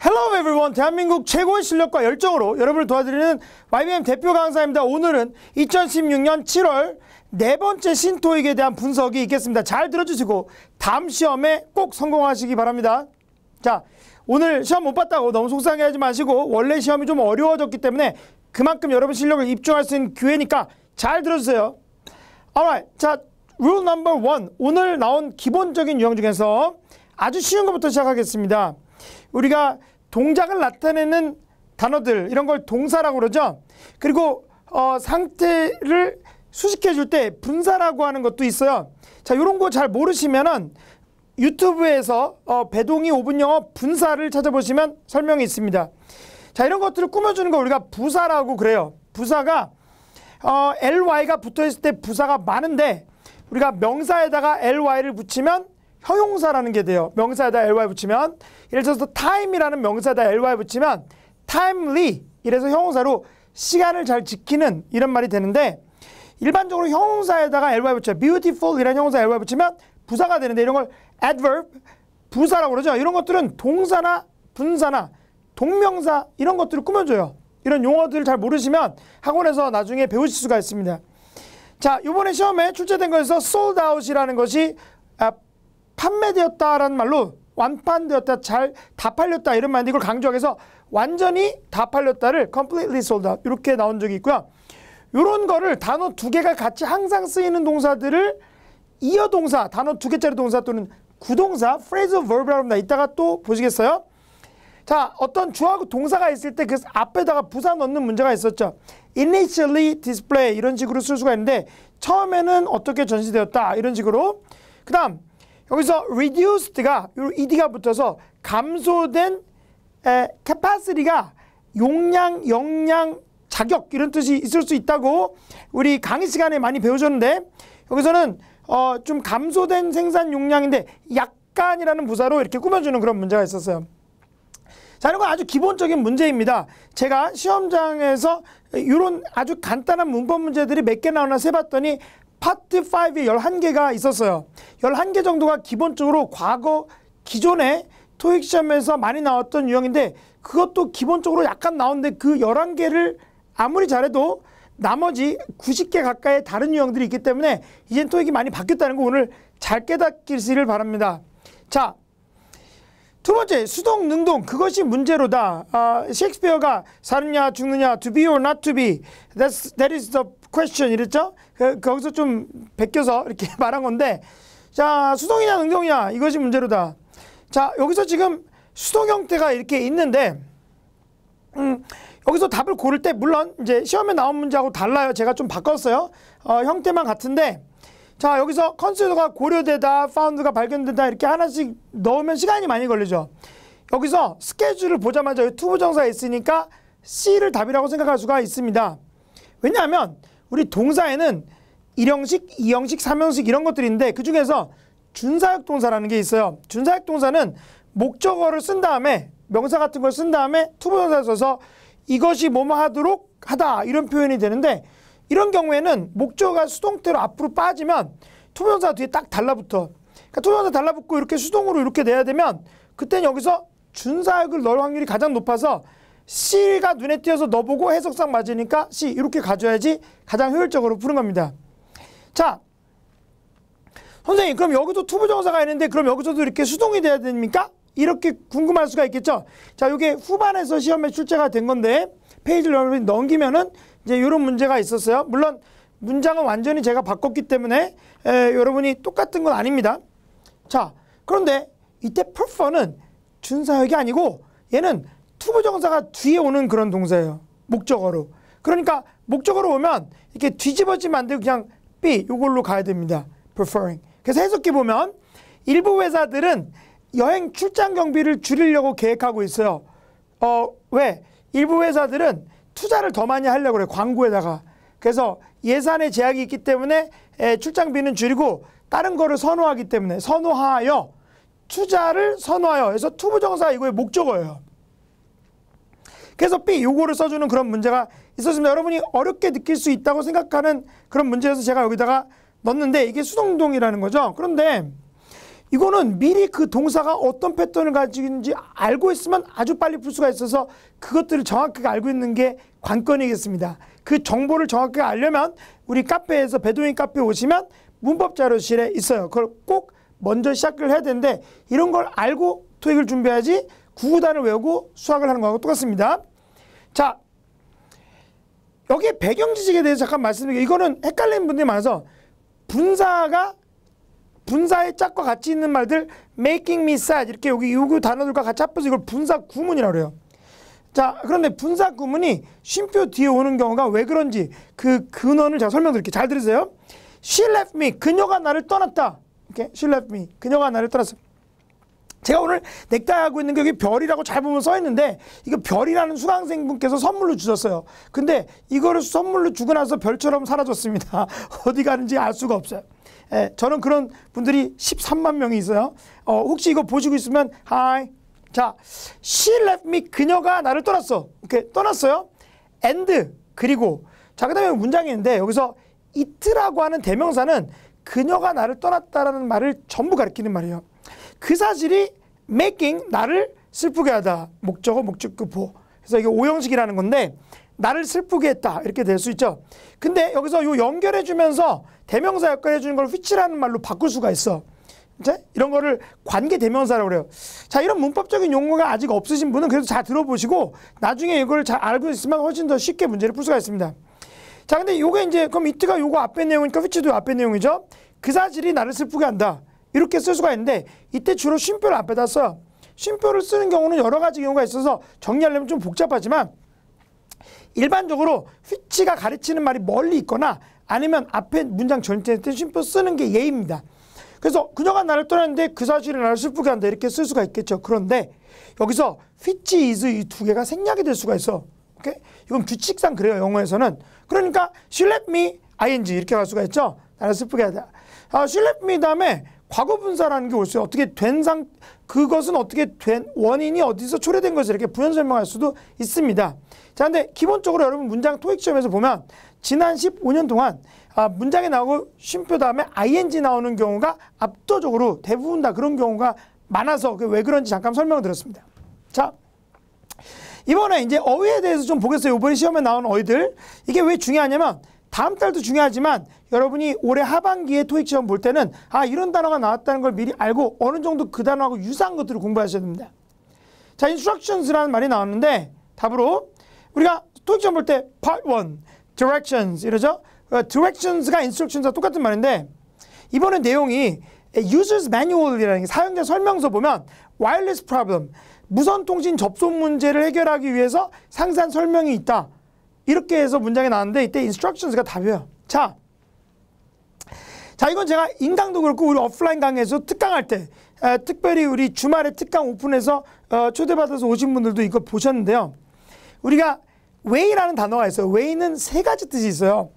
Hello everyone. 대한민국 최고의 실력과 열정으로 여러분을 도와드리는 YBM 대표 강사입니다. 오늘은 2016년 7월 네 번째 신토익에 대한 분석이 있겠습니다. 잘 들어주시고 다음 시험에 꼭 성공하시기 바랍니다. 자, 오늘 시험 못 봤다고 너무 속상해하지 마시고 원래 시험이 좀 어려워졌기 때문에 그만큼 여러분 실력을 입증할 수 있는 기회니까 잘 들어주세요. Alright. 자, rule number 1. 오늘 나온 기본적인 유형 중에서 아주 쉬운 것부터 시작하겠습니다. 우리가 동작을 나타내는 단어들, 이런 걸 동사라고 그러죠. 그리고 상태를 수식해 줄 때 분사라고 하는 것도 있어요. 자, 이런 거 잘 모르시면은 유튜브에서 배동이 5분 영어 분사를 찾아보시면 설명이 있습니다. 자, 이런 것들을 꾸며주는 거 우리가 부사라고 그래요. 부사가 ly가 붙어있을 때 부사가 많은데 우리가 명사에다가 ly를 붙이면 형용사라는 게 돼요. 명사에다 ly 붙이면, 예를 들어서 time이라는 명사에다 ly 붙이면 timely, 이래서 형용사로 시간을 잘 지키는, 이런 말이 되는데, 일반적으로 형용사에다가 ly 붙여요. beautiful 이라는 형용사 ly 붙이면 부사가 되는데, 이런 걸 adverb, 부사라고 그러죠. 이런 것들은 동사나 분사나 동명사, 이런 것들을 꾸며줘요. 이런 용어들을 잘 모르시면 학원에서 나중에 배우실 수가 있습니다. 자, 이번에 시험에 출제된 거에서 sold out이라는 것이 판매되었다라는 말로 완판되었다, 잘 다 팔렸다, 이런 말인데, 이걸 강조하기 위해서 완전히 다 팔렸다를 completely sold out 이렇게 나온 적이 있고요. 이런 거를 단어 두 개가 같이 항상 쓰이는 동사들을 이어동사, 단어 두 개짜리 동사 또는 구동사, phrasal verb이라고 합니다. 이따가 또 보시겠어요? 자, 어떤 주어하고 동사가 있을 때 그 앞에다가 부사 넣는 문제가 있었죠. initially display, 이런 식으로 쓸 수가 있는데, 처음에는 어떻게 전시되었다, 이런 식으로. 그 다음 여기서 reduced가 ed가 붙어서 감소된 capacity가 용량, 역량, 자격, 이런 뜻이 있을 수 있다고 우리 강의 시간에 많이 배우셨는데, 여기서는 좀 감소된 생산 용량인데 약간이라는 부사로 이렇게 꾸며주는 그런 문제가 있었어요. 자, 이런 건 아주 기본적인 문제입니다. 제가 시험장에서 이런 아주 간단한 문법 문제들이 몇 개 나오나 세봤더니 파트 5에 11개가 있었어요. 11개 정도가 기본적으로 과거 기존에 토익 시험에서 많이 나왔던 유형인데, 그것도 기본적으로 약간 나오는데 그 11개를 아무리 잘해도 나머지 90개 가까이 다른 유형들이 있기 때문에 이젠 토익이 많이 바뀌었다는 거 오늘 잘 깨닫기를 바랍니다. 자, 두 번째, 수동, 능동, 그것이 문제로다. 셰익스피어가 사느냐 죽느냐, to be or not to be, that is the question, 이랬죠? 거기서 좀 베껴서 이렇게 말한 건데, 자, 수동이냐 능동이냐, 이것이 문제로다. 자, 여기서 지금 수동 형태가 이렇게 있는데, 여기서 답을 고를 때 물론 이제 시험에 나온 문제하고 달라요. 제가 좀 바꿨어요. 형태만 같은데, 자, 여기서 컨시더가 고려되다, 파운드가 발견되다, 이렇게 하나씩 넣으면 시간이 많이 걸리죠. 여기서 스케줄을 보자마자 여기 투부정사가 있으니까 C를 답이라고 생각할 수가 있습니다. 왜냐하면 우리 동사에는 1형식, 2형식, 3형식 이런 것들이 있는데, 그 중에서 준사역 동사라는 게 있어요. 준사역 동사는 목적어를 쓴 다음에, 명사 같은 걸 쓴 다음에 투부정사를 써서 이것이 뭐뭐 하도록 하다, 이런 표현이 되는데, 이런 경우에는 목적어가 수동태로 앞으로 빠지면 투부정사 뒤에 딱 달라붙어. 그러니까 투부정사 달라붙고 이렇게 수동으로 이렇게 내야 되면, 그때는 여기서 준사역을 넣을 확률이 가장 높아서 C가 눈에 띄어서 넣어보고 해석상 맞으니까 C 이렇게 가져야지 가장 효율적으로 푸는 겁니다. 자, 선생님, 그럼 여기도 투부정사가 있는데 그럼 여기서도 이렇게 수동이 돼야 됩니까? 이렇게 궁금할 수가 있겠죠. 자, 이게 후반에서 시험에 출제가 된 건데, 페이지를 여러분이 넘기면은 이제 이런 문제가 있었어요. 물론 문장은 완전히 제가 바꿨기 때문에 여러분이 똑같은 건 아닙니다. 자, 그런데 이때 prefer는 준사역이 아니고 얘는 투부정사가 뒤에 오는 그런 동사예요. 목적어로. 그러니까 목적어로 오면 이렇게 뒤집어지면 안 되고 그냥 B, 이걸로 가야 됩니다. preferring. 그래서 해석해 보면 일부 회사들은 여행 출장 경비를 줄이려고 계획하고 있어요. 왜? 일부 회사들은 투자를 더 많이 하려고 그래요. 광고에다가. 그래서 예산에 제약이 있기 때문에 출장비는 줄이고 다른 거를 선호하기 때문에, 선호하여, 투자를 선호하여 해서 투부정사 이거의 목적어예요. 그래서 B, 요거를 써주는 그런 문제가 있었습니다. 여러분이 어렵게 느낄 수 있다고 생각하는 그런 문제여서 제가 여기다가 넣었는데, 이게 수동동이라는 거죠. 그런데 이거는 미리 그 동사가 어떤 패턴을 가지고 있는지 알고 있으면 아주 빨리 풀 수가 있어서 그것들을 정확하게 알고 있는 게 관건이겠습니다. 그 정보를 정확하게 알려면 우리 카페에서 배도인 카페에 오시면 문법 자료실에 있어요. 그걸 꼭 먼저 시작을 해야 되는데 이런 걸 알고 토익을 준비해야지 구구단을 외우고 수학을 하는 거하고 똑같습니다. 자, 여기 배경 지식에 대해서 잠깐 말씀드릴게요. 이거는 헷갈리는 분들이 많아서 분사의 짝과 같이 있는 말들 making me sad 이렇게 여기 요 단어들과 같이 합해서 이걸 분사 구문이라고 그래요. 자, 그런데 분사 구문이 쉼표 뒤에 오는 경우가 왜 그런지 그 근원을 제가 설명드릴게요. 잘 들으세요. She left me. 그녀가 나를 떠났다. 이렇게 she left me. 그녀가 나를 떠났어. 제가 오늘 넥타이 하고 있는 게 여기 별이라고 잘 보면 써 있는데 이거 별이라는 수강생분께서 선물로 주셨어요. 근데 이거를 선물로 주고 나서 별처럼 사라졌습니다. 어디 가는지 알 수가 없어요. 예, 저는 그런 분들이 13만 명이 있어요. 혹시 이거 보시고 있으면 hi. 자, she left me. 그녀가 나를 떠났어. 이렇게 떠났어요. and 그리고 자, 그다음에 문장이 있는데 여기서 it라고 하는 대명사는 그녀가 나를 떠났다라는 말을 전부 가리키는 말이에요. 그 사실이 making 나를 슬프게 하다. 목적어 목적격보. 그래서 이게 오형식이라는 건데 나를 슬프게 했다. 이렇게 될 수 있죠. 근데 여기서 요 연결해 주면서 대명사 역할을 해주는 걸 which라는 말로 바꿀 수가 있어. 이제 이런 거를 관계 대명사라고 그래요. 자, 이런 문법적인 용어가 아직 없으신 분은 그래도 잘 들어보시고 나중에 이걸 잘 알고 있으면 훨씬 더 쉽게 문제를 풀 수가 있습니다. 자, 근데 요게 이제 그럼 it가 요거 앞에 내용이니까 which도 앞에 내용이죠. 그 사실이 나를 슬프게 한다. 이렇게 쓸 수가 있는데 이때 주로 쉼표를 앞에다 써요. 쉼표를 쓰는 경우는 여러 가지 경우가 있어서 정리하려면 좀 복잡하지만 일반적으로 which가 가르치는 말이 멀리 있거나 아니면 앞에 문장 전체에 쉼표 쓰는 게 예입니다. 그래서 그녀가 나를 떠났는데 그 사실이 나를 슬프게 한다 이렇게 쓸 수가 있겠죠. 그런데 여기서 which is 이 두 개가 생략이 될 수가 있어. 오케이? 이건 규칙상 그래요. 영어에서는. 그러니까 she left me ing 이렇게 갈 수가 있죠. 나를 슬프게 하다. she left me 다음에 과거분사라는 게 올 수 있어요. 어떻게 된 그것은 어떻게 된 원인이 어디서 초래된 것을 이렇게 부연 설명할 수도 있습니다. 자, 근데 기본적으로 여러분 문장 토익 시험에서 보면 지난 15년 동안 문장에 나오고 쉼표 다음에 ing 나오는 경우가 압도적으로 대부분 다 그런 경우가 많아서 왜 그런지 잠깐 설명드렸습니다. 자, 이번에 이제 어휘에 대해서 좀 보겠어요. 이번에 시험에 나온 어휘들. 이게 왜 중요하냐면 다음 달도 중요하지만 여러분이 올해 하반기에 토익 시험 볼 때는 이런 단어가 나왔다는 걸 미리 알고 어느 정도 그 단어하고 유사한 것들을 공부하셔야 됩니다. 자, instructions라는 말이 나왔는데 답으로 우리가 토익 시험 볼 때 part 1 directions 이러죠. directions가 instructions과 똑같은 말인데 이번에 내용이 user's manual이라는 게 사용자 설명서 보면 wireless problem 무선 통신 접속 문제를 해결하기 위해서 상세한 설명이 있다. 이렇게 해서 문장이 나왔는데 이때 instructions가 답이에요. 자, 이건 제가 인강도 그렇고 우리 오프라인 강의에서 특강할 때 특별히 우리 주말에 특강 오픈해서 초대받아서 오신 분들도 이거 보셨는데요. 우리가 way라는 단어가 있어요. way는 세 가지 뜻이 있어요.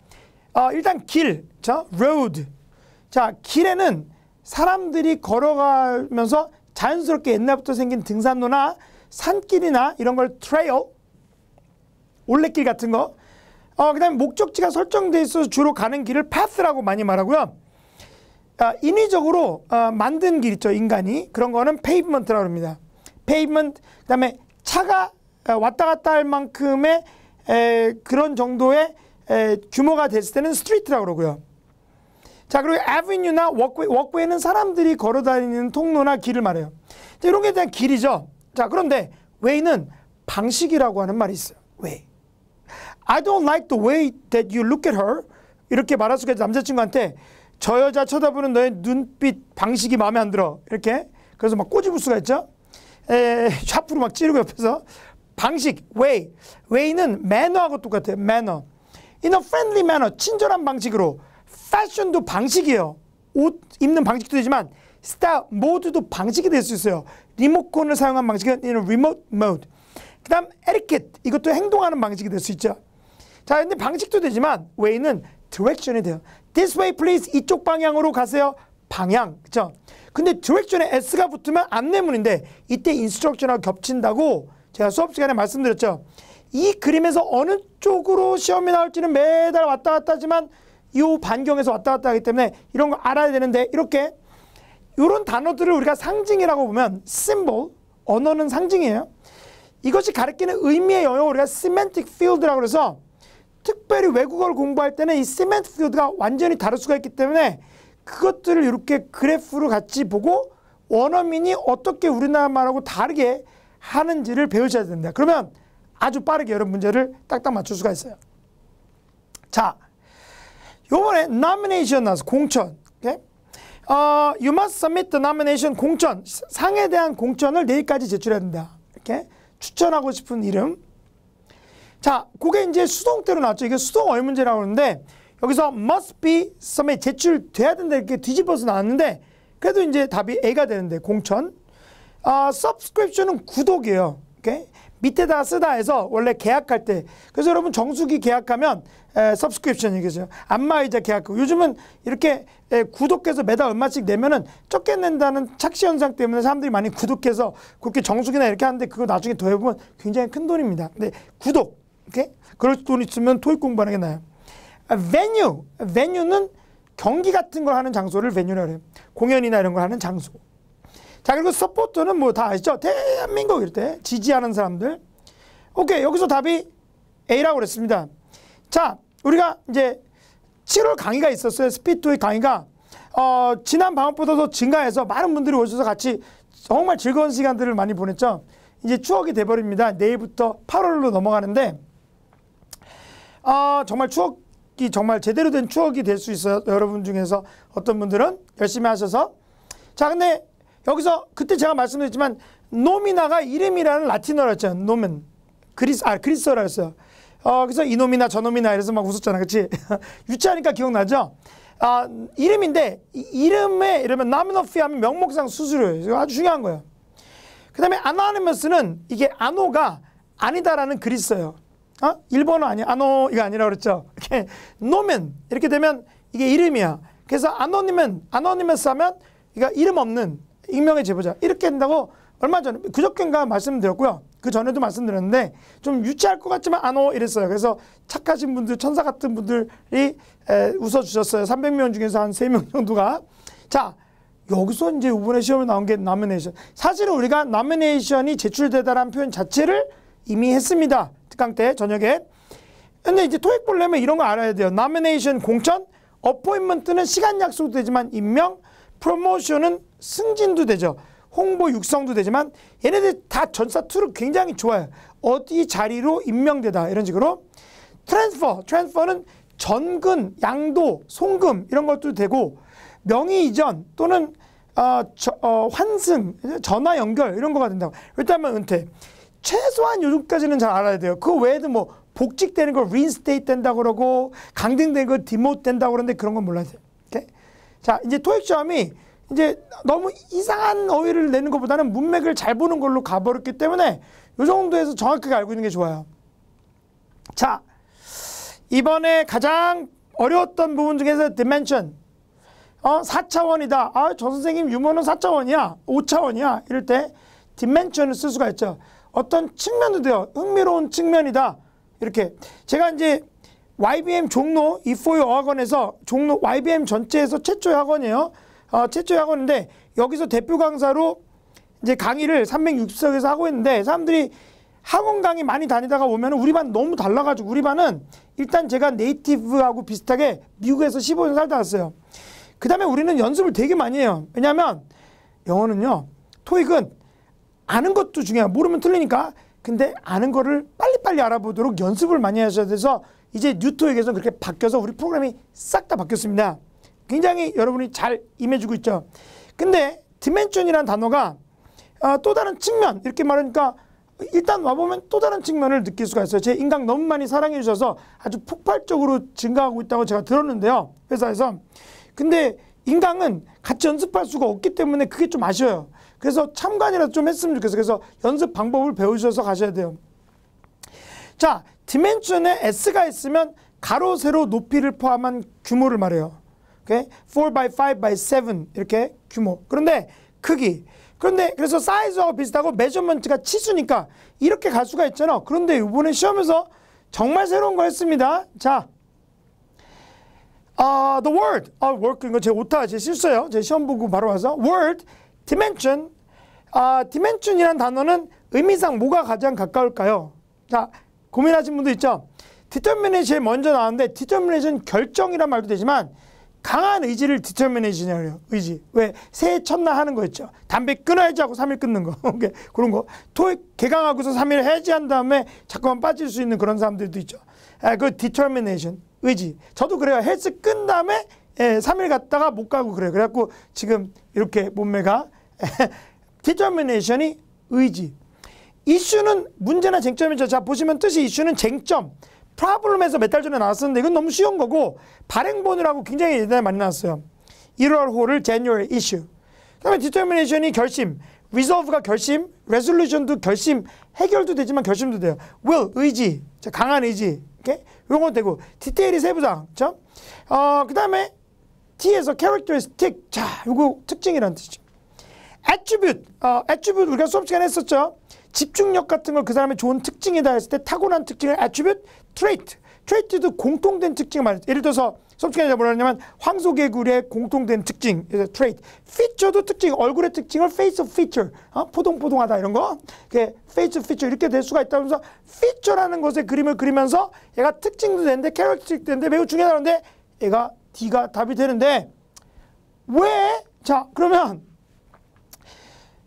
일단 길, 자, road. 자, 길에는 사람들이 걸어가면서 자연스럽게 옛날부터 생긴 등산로나 산길이나 이런 걸 trail, 올레길 같은 거. 그 다음에 목적지가 설정되어 있어서 주로 가는 길을 path라고 많이 말하고요. 인위적으로 만든 길 있죠, 인간이. 그런 거는 pavement라고 합니다. pavement, 그 다음에 차가 왔다 갔다 할 만큼의 그런 정도의 규모가 됐을 때는 street라고 그러고요. 자, 그리고 avenue나 walkway는 사람들이 걸어다니는 통로나 길을 말해요. 자, 이런 게 대한 길이죠. 자, 그런데 way는 방식이라고 하는 말이 있어요. way. I don't like the way that you look at her. 이렇게 말할 수가 있죠. 남자친구한테 저 여자 쳐다보는 너의 눈빛 방식이 마음에 안 들어. 이렇게. 그래서 막 꼬집을 수가 있죠. 샤프로 막 찌르고 옆에서. 방식, way. way는 manner하고 똑같아요. manner. In a friendly manner. 친절한 방식으로. fashion도 방식이에요. 옷 입는 방식도 되지만 style, 모드도 방식이 될 수 있어요. 리모컨을 사용한 방식은 in a remote mode. 그 다음 etiquette. 이것도 행동하는 방식이 될 수 있죠. 자, 근데 방식도 되지만 way는 direction이 돼요. This way please. 이쪽 방향으로 가세요. 방향. 그쵸? 근데 direction에 s가 붙으면 안내문인데 이때 instruction하고 겹친다고 제가 수업 시간에 말씀드렸죠. 이 그림에서 어느 쪽으로 시험이 나올지는 매달 왔다 갔다 하지만 이 반경에서 왔다 갔다 하기 때문에 이런 거 알아야 되는데 이렇게 이런 단어들을 우리가 상징이라고 보면 symbol, 언어는 상징이에요. 이것이 가리키는 의미의 영역을 우리가 semantic field라고 그래서 특별히 외국어를 공부할 때는 이 semantic field가 완전히 다를 수가 있기 때문에 그것들을 이렇게 그래프로 같이 보고 원어민이 어떻게 우리나라 말하고 다르게 하는지를 배우셔야 된다. 그러면 아주 빠르게 여러 문제를 딱딱 맞출 수가 있어요. 자, 요번에 nomination 나와서 공천. Okay? You must submit the nomination 공천. 상에 대한 공천을 내일까지 제출해야 된다. 이렇게 추천하고 싶은 이름. 자, 그게 이제 수동태로 나왔죠. 이게 수동어휘 문제라고 하는데 여기서 must be submit 제출돼야 된다 이렇게 뒤집어서 나왔는데 그래도 이제 답이 A가 되는데 공천. subscription은 구독이에요. Okay? 밑에다가 쓰다 해서 원래 계약할 때 그래서 여러분 정수기 계약하면 subscription이겠죠. 안마의자 계약하고 요즘은 이렇게 구독해서 매달 얼마씩 내면은 적게 낸다는 착시 현상 때문에 사람들이 많이 구독해서 그렇게 정수기나 이렇게 하는데 그거 나중에 더해보면 굉장히 큰 돈입니다. 근데 구독, 오케이? 그럴 돈 있으면 토익 공부하는 게 나아요. venue는 경기 같은 걸 하는 장소를 venue라고 해요. 공연이나 이런 걸 하는 장소. 자, 그리고 서포터는 뭐 다 아시죠? 대한민국 이럴 때 지지하는 사람들. 오케이, 여기서 답이 A라고 그랬습니다. 자, 우리가 이제 7월 강의가 있었어요. 스피드토익 강의가 지난 방학보다 더 증가해서 많은 분들이 오셔서 같이 정말 즐거운 시간들을 많이 보냈죠. 이제 추억이 돼버립니다. 내일부터 8월로 넘어가는데 정말 추억이 정말 제대로 된 추억이 될 수 있어요. 여러분 중에서 어떤 분들은 열심히 하셔서. 자, 근데 여기서 그때 제가 말씀드렸지만 노미나가 이름이라는 라틴어라 했죠. 노멘. 그리스어라 했어요. 그래서 이놈이나 저놈이나 이래서 막 웃었잖아. 그치? 유치하니까 기억나죠? 이름인데 이름에 이러면 nominal fee 하면 명목상 수수료예요. 이거 아주 중요한 거예요. 그 다음에 anonymous는 이게 아노가 아니다라는 글이 있어요. 일본어 아니야. 아노 이거 아니라 그랬죠. 이렇게 노멘 이렇게 되면 이게 이름이야. 그래서 anonymous 하면 이거 이름 없는 익명의 제보자 이렇게 된다고 얼마 전에 그저께인가 말씀드렸고요. 그 전에도 말씀드렸는데 좀 유치할 것 같지만 아노 이랬어요. 그래서 착하신 분들 천사 같은 분들이 웃어주셨어요. 300명 중에서 한 3명 정도가. 자, 여기서 이제 이번에 시험에 나온 게 nomination. 사실은 우리가 nomination이 제출되다라는 표현 자체를 이미 했습니다. 특강 때 저녁에. 근데 이제 토익 보려면 이런 거 알아야 돼요. nomination 공천, appointment는 시간 약속도 되지만 임명, promotion은 승진도 되죠. 홍보 육성도 되지만 얘네들 다 전사 툴을 굉장히 좋아요. 어디 자리로 임명되다 이런 식으로. transfer는 전근, 양도, 송금 이런 것도 되고 명의 이전 또는 환승, 전화 연결 이런 거가 된다고. 일단은 은퇴. 최소한 요즘까지는 잘 알아야 돼요. 그 외에도 뭐 복직되는 걸 reinstate 된다고 그러고 강등되는 걸 demote 된다고 그러는데 그런 건 몰라야 돼요. 오케이? 자, 이제 토익 시험이 이제 너무 이상한 어휘를 내는 것보다는 문맥을 잘 보는 걸로 가버렸기 때문에 이 정도에서 정확하게 알고 있는 게 좋아요. 자, 이번에 가장 어려웠던 부분 중에서 dimension. 4차원이다. 저 선생님 유머는 4차원이야. 5차원이야. 이럴 때 dimension을 쓸 수가 있죠. 어떤 측면도 돼요. 흥미로운 측면이다. 이렇게. 제가 이제 YBM 종로 E4U 어학원에서 종로 YBM 전체에서 최초의 학원이에요. 최초의 학원인데 여기서 대표 강사로 이제 강의를 360석에서 하고 있는데 사람들이 학원 강의 많이 다니다가 오면 우리 반 너무 달라가지고 우리 반은 일단 제가 네이티브하고 비슷하게 미국에서 15년 살다 왔어요. 그 다음에 우리는 연습을 되게 많이 해요. 왜냐하면 영어는요. 토익은 아는 것도 중요해요. 모르면 틀리니까. 근데 아는 거를 빨리빨리 알아보도록 연습을 많이 하셔야 돼서 이제 뉴토익에서 그렇게 바뀌어서 우리 프로그램이 싹 다 바뀌었습니다. 굉장히 여러분이 잘 임해주고 있죠. 근데 디멘션이라는 단어가 또 다른 측면 이렇게 말하니까 일단 와보면 또 다른 측면을 느낄 수가 있어요. 제 인강 너무 많이 사랑해 주셔서 아주 폭발적으로 증가하고 있다고 제가 들었는데요. 회사에서. 근데 인강은 같이 연습할 수가 없기 때문에 그게 좀 아쉬워요. 그래서 참관이라도 좀 했으면 좋겠어요. 그래서 연습 방법을 배우셔서 가셔야 돼요. 자, 디멘션에 S가 있으면 가로, 세로, 높이를 포함한 규모를 말해요. 오케이? 4x5 by 7 이렇게 규모. 그런데 크기. 그런데 그래서 사이즈하고 비슷하고 메저먼트가 치수니까 이렇게 갈 수가 있잖아. 그런데 이번에 시험에서 정말 새로운 거 했습니다. 자, The word. work 이거 제 오타 제 실수예요. 제 시험 보고 바로 와서 word dimension. dimension이라는 단어는 의미상 뭐가 가장 가까울까요? 자, 고민하신 분도 있죠. determination이 제일 먼저 나왔는데 determination 결정이란 말도 되지만 강한 의지를 determination이라고 해요. 의지. 왜? 새해 첫날 하는 거 있죠. 담배 끊어야지 하고 3일 끊는 거. 그런 거. 토익 개강하고서 3일 해지한 다음에 자꾸만 빠질 수 있는 그런 사람들도 있죠. 그 determination. 의지. 저도 그래요. 헬스 끈 다음에 3일 갔다가 못 가고 그래요. 그래갖고 지금 이렇게 몸매가 determination이 의지. 이슈는 문제나 쟁점이죠. 자, 보시면 뜻이 이슈는 쟁점. 프로블럼에서 몇 달 전에 나왔었는데 이건 너무 쉬운 거고 발행본이라고 굉장히 예전에 많이 나왔어요. 1월 호를 January issue. 그 다음에 determination이 결심, resolve가 결심, resolution도 결심, 해결도 되지만 결심도 돼요. will, 의지, 자, 강한 의지. 이렇게 이런 건 되고 디테일이 세부장. 그렇죠? 그 다음에 T에서 characteristic. 자, 이거 특징이라는 뜻이죠. attribute. attribute 우리가 수업 시간에 했었죠. 집중력 같은 걸 그 사람의 좋은 특징이다 했을 때 타고난 특징을 attribute, trait. trait도 공통된 특징을 말해요. 예를 들어서 수업 시간에 뭐라 하냐면 황소개구리의 공통된 특징, trait. feature도 특징, 얼굴의 특징을 face of feature, 포동포동하다 이런 거. face of feature 이렇게 될 수가 있다면서 feature라는 것의 그림을 그리면서 얘가 특징도 되는데 characteristic 되는데 매우 중요하다는데 얘가 D가 답이 되는데 왜? 자, 그러면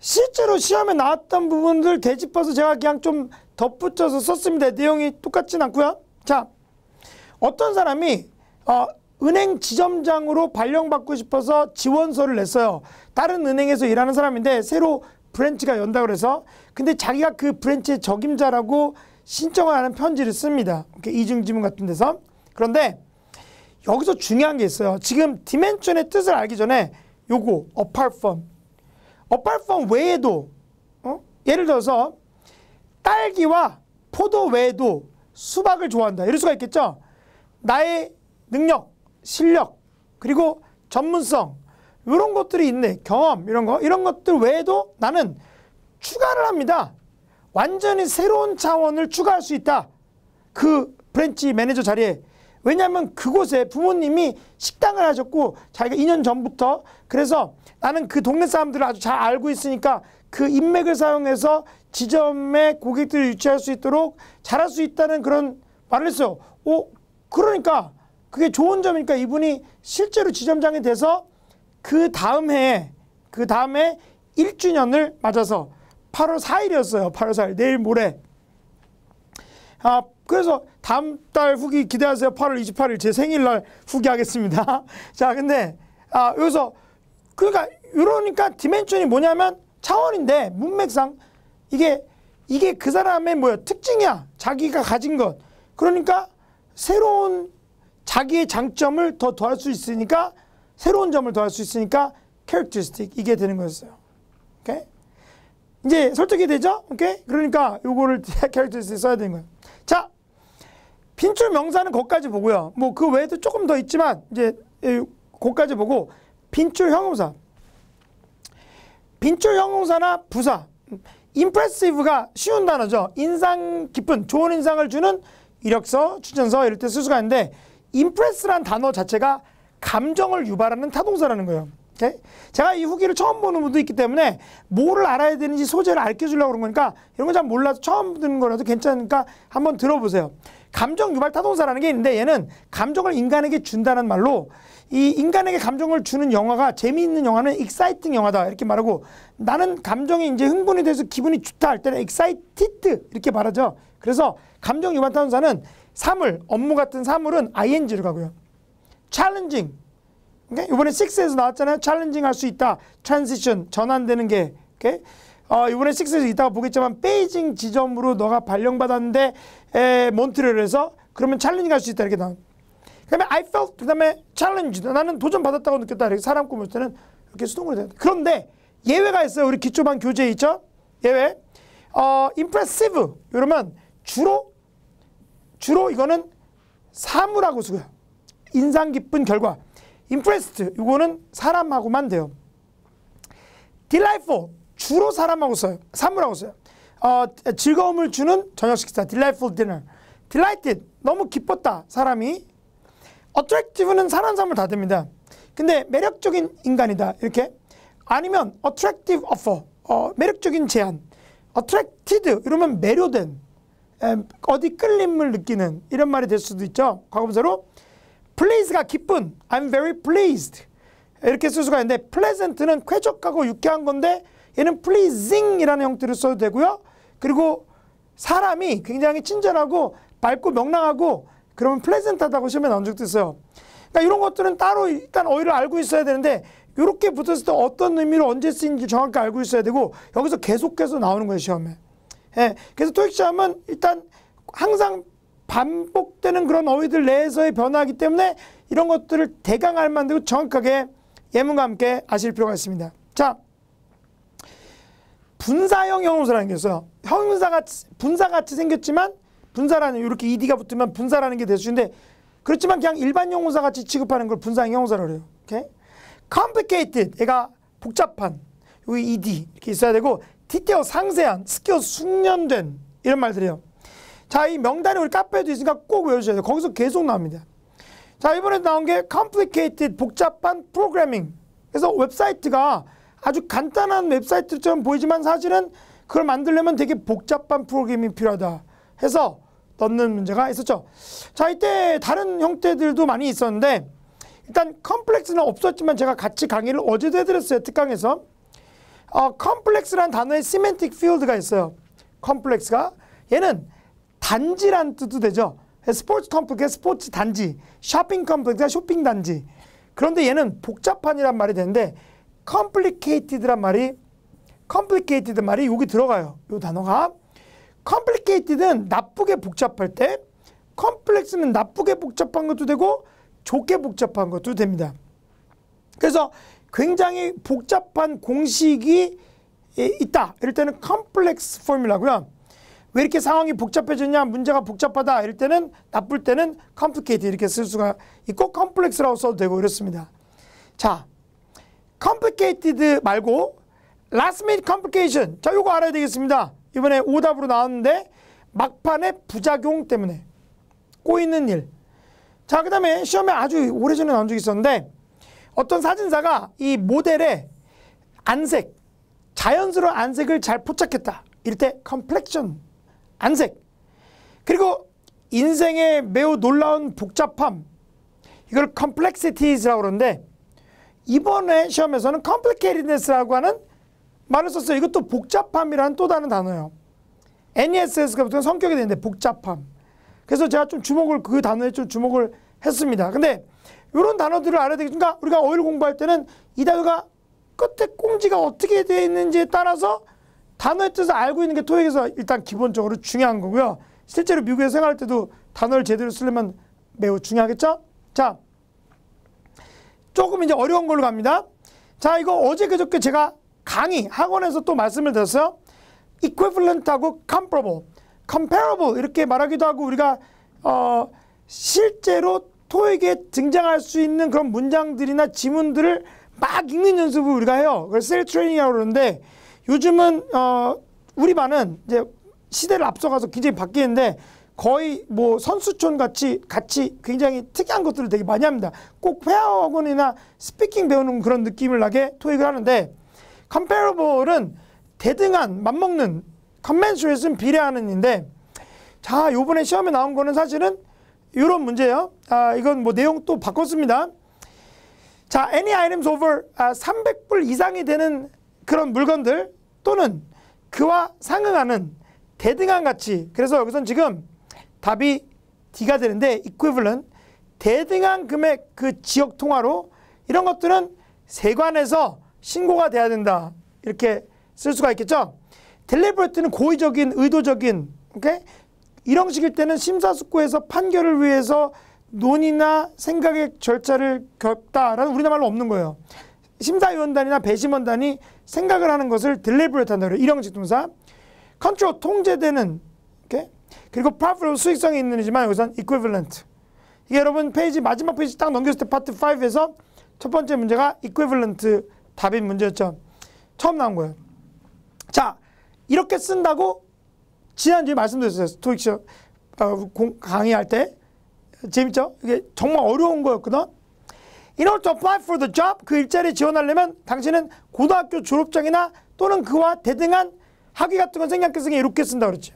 실제로 시험에 나왔던 부분들 되짚어서 제가 그냥 좀 덧붙여서 썼습니다. 내용이 똑같진 않고요. 자, 어떤 사람이 은행 지점장으로 발령받고 싶어서 지원서를 냈어요. 다른 은행에서 일하는 사람인데 새로 브랜치가 연다고 그래서 근데 자기가 그 브랜치의 적임자라고 신청을 하는 편지를 씁니다. 이중지문 같은 데서. 그런데 여기서 중요한 게 있어요. 지금 디멘션의 뜻을 알기 전에 요거 apart from 외에도 예를 들어서 딸기와 포도 외에도 수박을 좋아한다. 이럴 수가 있겠죠. 나의 능력, 실력, 그리고 전문성 이런 것들이 있네. 경험 이런 거 이런 것들 외에도 나는 추가를 합니다. 완전히 새로운 차원을 추가할 수 있다. 그 브랜치 매니저 자리에. 왜냐하면 그곳에 부모님이 식당을 하셨고 자기가 2년 전부터 그래서 나는 그 동네 사람들을 아주 잘 알고 있으니까 그 인맥을 사용해서 지점의 고객들을 유치할 수 있도록 잘할 수 있다는 그런 말을 했어요. 그러니까 그게 좋은 점이니까 이분이 실제로 지점장이 돼서 그 다음 해에 1주년을 맞아서 8월 4일이었어요. 8월 4일. 내일 모레. 그래서 다음 달 후기 기대하세요. 8월 28일 제 생일날 후기 하겠습니다. 자, 근데 여기서 그러니까 이러니까 디멘션이 뭐냐면 차원인데 문맥상 이게 그 사람의 특징이야. 자기가 가진 것. 그러니까 새로운 자기의 장점을 더 더할 수 있으니까 새로운 점을 더할 수 있으니까 characteristic 이게 되는 거였어요. 오케이? 이제 설득이 되죠? 오케이? 그러니까 요거를 characteristic 써야 되는 거예요. 자, 빈줄 명사는 거기까지 보고요. 뭐 그 외에도 조금 더 있지만 이제 거기까지 보고 빈줄 형용사. 빈줄 형용사나 부사. impressive가 쉬운 단어죠. 인상 깊은, 좋은 인상을 주는 이력서, 추천서 이럴 때 쓸 수가 있는데 impress란 단어 자체가 감정을 유발하는 타동사라는 거예요. 오케이? 제가 이 후기를 처음 보는 분도 있기 때문에 뭐를 알아야 되는지 소재를 알려주려고 그런 거니까 이런 거 잘 몰라서 처음 듣는 거라도 괜찮으니까 한번 들어보세요. 감정 유발 타동사라는 게 있는데 얘는 감정을 인간에게 준다는 말로 이 인간에게 감정을 주는 영화가 재미있는 영화는 exciting 영화다 이렇게 말하고 나는 감정이 이제 흥분이 돼서 기분이 좋다 할 때는 excited 이렇게 말하죠. 그래서 감정 유발 타동사는 사물, 업무 같은 사물은 ing로 가고요. challenging 이번에 6에서 나왔잖아요. challenging 할 수 있다. transition 전환되는 게 이번에 6에서 이따가 보겠지만 베이징 지점으로 너가 발령받았는데 몬트리올에서 그러면 challenging 할 수 있다 이렇게 나와요. 그 다음에 I felt 그 다음에 challenged 나는 도전받았다고 느꼈다. 이렇게 사람 꾸밀 때는 이렇게 수동으로 돼요. 그런데 예외가 있어요. 우리 기초반 교재에 있죠. 예외 impressive 이러면 주로 이거는 사물하고 쓰고요. 인상 깊은 결과 impressed 이거는 사람하고만 돼요. delightful 주로 사람하고 써요. 사물하고 써요. 즐거움을 주는 저녁 식사 delightful dinner. delighted 너무 기뻤다 사람이. attractive는 사람 사람을 다 됩니다. 근데 매력적인 인간이다 이렇게. 아니면 attractive offer, 매력적인 제안. attracted 이러면 매료된, 어디 끌림을 느끼는 이런 말이 될 수도 있죠. 과거분사로 please가 기쁜, I'm very pleased 이렇게 쓸 수가 있는데 pleasant는 쾌적하고 유쾌한 건데 얘는 pleasing이라는 형태로 써도 되고요. 그리고 사람이 굉장히 친절하고 밝고 명랑하고 그러면 pleasant하다고 시험에 나온 적도 있어요. 그러니까 이런 것들은 따로 일단 어휘를 알고 있어야 되는데 이렇게 붙었을 때 어떤 의미로 언제 쓰인지 정확히 알고 있어야 되고 여기서 계속해서 나오는 거예요 시험에. 예, 그래서 토익 시험은 일단 항상 반복되는 그런 어휘들 내에서의 변화이기 때문에 이런 것들을 대강 알만 되고 정확하게 예문과 함께 아실 필요가 있습니다. 자, 분사형 형용사라는 게 있어요. 형용사같이 분사같이 생겼지만 분사라는 이렇게 ed가 붙으면 분사라는 게 될 수 있는데 그렇지만 그냥 일반 형용사 같이 취급하는 걸 분사형 형용사라고 해요. 오케이? complicated, 얘가 복잡한, 여기 ed 이렇게 있어야 되고 detail 상세한, 스퀘어 숙련된 이런 말들이에요. 자, 이 명단이 우리 카페에도 있으니까 꼭 외우셔야 돼요. 거기서 계속 나옵니다. 자, 이번에 나온 게 complicated, 복잡한 프로그래밍. 그래서 웹사이트가 아주 간단한 웹사이트처럼 보이지만 사실은 그걸 만들려면 되게 복잡한 프로그래밍이 필요하다 해서 넣는 문제가 있었죠. 자, 이때 다른 형태들도 많이 있었는데 일단 컴플렉스는 없었지만 제가 같이 강의를 어제도 해드렸어요. 특강에서. 컴플렉스라는 단어의 시멘틱 필드가 있어요. 컴플렉스가. 얘는 단지란 뜻도 되죠. 스포츠 컴플렉스, 스포츠 단지. 쇼핑 컴플렉스가 쇼핑 단지. 그런데 얘는 복잡한이란 말이 되는데 complicated란 말이 complicated 말이 여기 들어가요. 이 단어가. complicated는 나쁘게 복잡할 때 complex는 나쁘게 복잡한 것도 되고 좋게 복잡한 것도 됩니다. 그래서 굉장히 복잡한 공식이 있다. 이럴 때는 컴플렉스 포뮬라고요. 왜 이렇게 상황이 복잡해졌냐, 문제가 복잡하다 이럴 때는, 나쁠 때는 complicated 이렇게 쓸 수가 있고 컴플렉스라고 써도 되고 이렇습니다. 자, complicated 말고 last minute complication. 자, 요거 알아야 되겠습니다. 이번에 오답으로 나왔는데 막판에 부작용 때문에 꼬이는 일. 자, 그 다음에 시험에 아주 오래전에 나온 적이 있었는데 어떤 사진사가 이 모델의 안색, 자연스러운 안색을 잘 포착했다. 이럴 때 complexion, 안색. 그리고 인생의 매우 놀라운 복잡함, 이걸 complexities라고 그러는데 이번에 시험에서는 complicatedness라고 하는 말을 썼어요. 이것도 복잡함이라는 또 다른 단어예요. NESS가 붙은 성격이 되는데 복잡함. 그래서 제가 좀 그 단어에 좀 주목을 했습니다. 근데 이런 단어들을 알아야 되겠으니까 우리가 어휘를 공부할 때는 이 단어가 끝에 꽁지가 어떻게 되어 있는지에 따라서 단어의 뜻을 알고 있는 게 토익에서 일단 기본적으로 중요한 거고요. 실제로 미국에서 생활할 때도 단어를 제대로 쓰려면 매우 중요하겠죠? 자, 조금 이제 어려운 걸로 갑니다. 자, 이거 어제 그저께 제가 강의 학원에서 또 말씀을 드렸어요. equivalent하고 comparable, comparable 이렇게 말하기도 하고 우리가 실제로 토익에 등장할 수 있는 그런 문장들이나 지문들을 막 읽는 연습을 우리가 해요. 그걸 셀 트레이닝이라고 그러는데 요즘은 우리 반은 이제 시대를 앞서가서 굉장히 바뀌는데 거의 뭐 선수촌 같이 굉장히 특이한 것들을 되게 많이 합니다. 꼭 회화학원이나 스피킹 배우는 그런 느낌을 나게 토익을 하는데 comparable은 대등한, 맞먹는, commensurate은 비례하는 인데 자, 요번에 시험에 나온 거는 사실은 이런 문제예요. 이건 뭐 내용 또 바꿨습니다. 자, any items over 300불 이상이 되는 그런 물건들 또는 그와 상응하는 대등한 가치. 그래서 여기선 지금 답이 D가 되는데 equivalent, 대등한 금액 그 지역 통화로 이런 것들은 세관에서 신고가 돼야 된다. 이렇게 쓸 수가 있겠죠. deliberate는 고의적인, 의도적인, 오케이? 이런 식일 때는 심사숙고해서 판결을 위해서 논의나 생각의 절차를 겪다라는 우리나라로 없는 거예요. 심사위원단이나 배심원단이 생각을 하는 것을 deliberate 한다 그래요. 일형식 동사. control, 통제되는, 오케이? 그리고 profitable, 수익성이 있는 이지만 여기서는 equivalent. 이게 여러분 페이지, 마지막 페이지 딱 넘겼을 때 파트 5에서 첫 번째 문제가 equivalent 답인 문제였죠. 처음 나온 거예요. 자, 이렇게 쓴다고 지난주에 말씀드렸어요. 토익 시험 강의할 때 재밌죠? 이게 정말 어려운 거였거든. In order to apply for the job, 그 일자리에 지원하려면 당신은 고등학교 졸업장이나 또는 그와 대등한 학위 같은 건 생략해서 이렇게 쓴다 그랬지.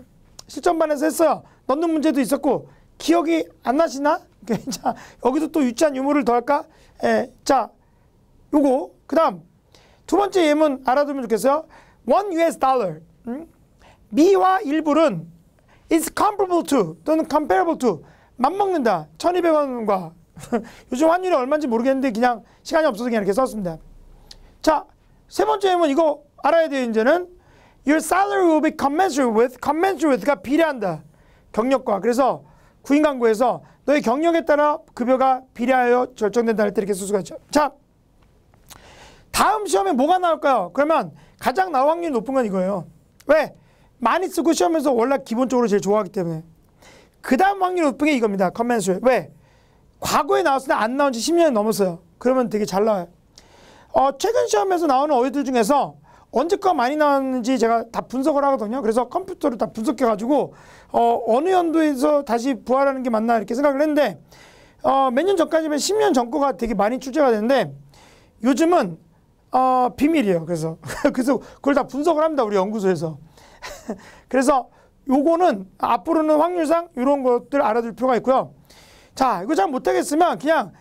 실전반에서 했어요. 넣는 문제도 있었고 기억이 안 나시나? 자, 여기도 또 유치한 유머를 더할까? 자, 요거 그 다음 두 번째 예문 알아두면 좋겠어요. One US dollar 미화 1불은 is comparable to 또는 comparable to 맞먹는다. 1200원과 요즘 환율이 얼마인지 모르겠는데 그냥 시간이 없어서 그냥 이렇게 썼습니다. 자, 세 번째 예문 이거 알아야 돼요. 이제는 Your salary will be commensurate with가 비례한다. 경력과. 그래서 구인강구에서 너의 경력에 따라 급여가 비례하여 결정된다 할 때 이렇게 쓸 수가 있죠. 자, 다음 시험에 뭐가 나올까요? 그러면 가장 나올 확률이 높은 건 이거예요. 왜? 많이 쓰고 시험에서 원래 기본적으로 제일 좋아하기 때문에. 그 다음 확률이 높은 게 이겁니다. commensurate. 왜? 과거에 나왔을 때 안 나온 지 10년이 넘었어요. 그러면 되게 잘 나와요. 최근 시험에서 나오는 어휘들 중에서 언제 거 많이 나왔는지 제가 다 분석을 하거든요. 그래서 컴퓨터로 다 분석해가지고 어느 연도에서 다시 부활하는 게 맞나 이렇게 생각을 했는데 몇 년 전까지면 10년 전 거가 되게 많이 출제가 되는데 요즘은 비밀이에요. 그래서 그걸 다 분석을 합니다. 우리 연구소에서. 그래서 요거는 앞으로는 확률상 이런 것들 알아둘 필요가 있고요. 자, 이거 잘 못하겠으면 그냥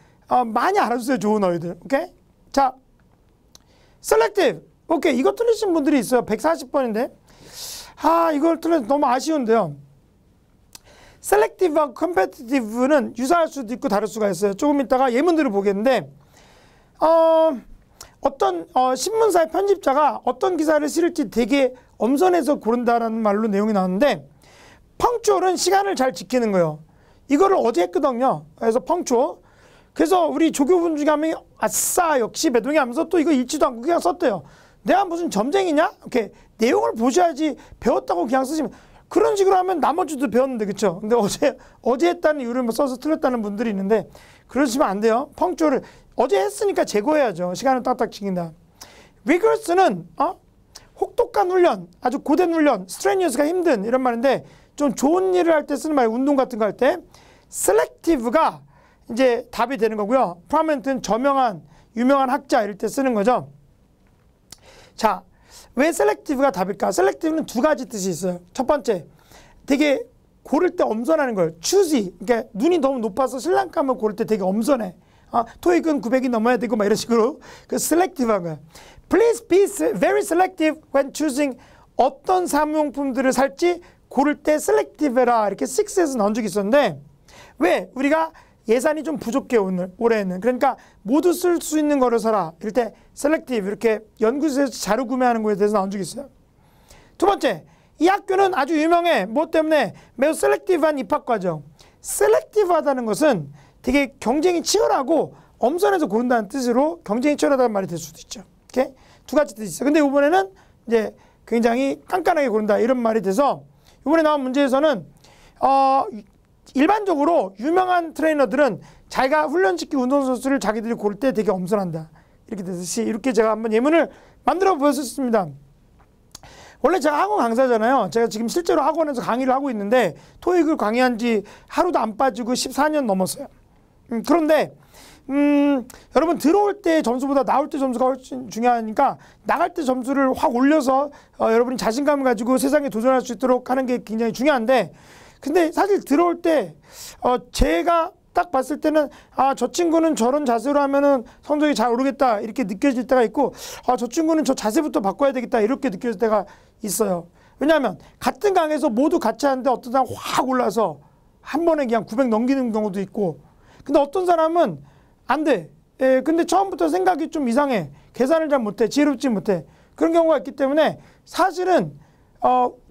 많이 알아주세요. 좋은 어휘들. 오케이? 자, selective. 오케이. 이거 틀리신 분들이 있어요. 140번인데. 이걸 틀려서 너무 아쉬운데요. selective와 competitive는 유사할 수도 있고 다를 수가 있어요. 조금 이따가 예문들을 보겠는데 어떤 신문사의 편집자가 어떤 기사를 실을지 되게 엄선해서 고른다라는 말로 내용이 나오는데 펑추얼은 시간을 잘 지키는 거예요. 이거를 어제 했거든요. 그래서 펑추얼. 그래서 우리 조교분 중에 한 명이 아싸 역시 배동이 하면서 또 이거 읽지도 않고 그냥 썼대요. 내가 무슨 점쟁이냐? 이렇게 내용을 보셔야지 배웠다고 그냥 쓰시면 그런 식으로 하면 나머지도 배웠는데 그쵸? 근데 어제 했다는 이유를 뭐 써서 틀렸다는 분들이 있는데 그러시면 안 돼요. 펑추얼을 어제 했으니까 제거해야죠. 시간을 딱딱 지킨다. rigorous는 혹독한 훈련, 아주 고된 훈련, strenuous가 힘든 이런 말인데 좀 좋은 일을 할 때 쓰는 말, 운동 같은 거 할 때 selective가 이제 답이 되는 거고요. prominent는 저명한, 유명한 학자 이럴 때 쓰는 거죠. 자, 왜 selective가 답일까? selective는 두 가지 뜻이 있어요. 첫 번째, 되게 고를 때 엄선하는 거예요. choosy, 그러니까 눈이 너무 높아서 신랑감을 고를 때 되게 엄선해. 토익은 900이 넘어야 되고 막 이런 식으로 그 selective한 거야. Please be very selective when choosing 어떤 사무용품들을 살지 고를 때 selective해라 이렇게 6에서 나온 적이 있었는데 왜? 우리가 예산이 좀 부족해 올해는. 그러니까 모두 쓸 수 있는 거를 사라. 이럴 때 selective 이렇게 연구소에서 자료 구매하는 거에 대해서 나온 적이 있어요. 두 번째, 이 학교는 아주 유명해. 뭐 때문에? 매우 selective한 입학과정. selective하다는 것은 되게 경쟁이 치열하고 엄선해서 고른다는 뜻으로 경쟁이 치열하다는 말이 될 수도 있죠. 이렇게 두 가지 뜻이 있어요. 근데 이번에는 이제 굉장히 깐깐하게 고른다 이런 말이 돼서 이번에 나온 문제에서는 일반적으로 유명한 트레이너들은 자기가 훈련시킨 운동선수를 자기들이 고를 때 되게 엄선한다. 이렇게 되듯이 이렇게 제가 한번 예문을 만들어 보였습니다. 원래 제가 학원 강사잖아요. 제가 지금 실제로 학원에서 강의를 하고 있는데 토익을 강의한 지 하루도 안 빠지고 14년 넘었어요. 그런데 여러분 들어올 때 점수보다 나올 때 점수가 훨씬 중요하니까 나갈 때 점수를 확 올려서 여러분이 자신감을 가지고 세상에 도전할 수 있도록 하는 게 굉장히 중요한데 근데 사실 들어올 때 제가 딱 봤을 때는 저 친구는 저런 자세로 하면은 성적이 잘 오르겠다 이렇게 느껴질 때가 있고 저 친구는 저 자세부터 바꿔야 되겠다 이렇게 느껴질 때가 있어요. 왜냐하면 같은 강에서 모두 같이 하는데 어떤 사람은 확 올라서 한 번에 그냥 900 넘기는 경우도 있고 근데 어떤 사람은 안 돼. 근데 처음부터 생각이 좀 이상해. 계산을 잘 못해. 지혜롭지 못해. 그런 경우가 있기 때문에 사실은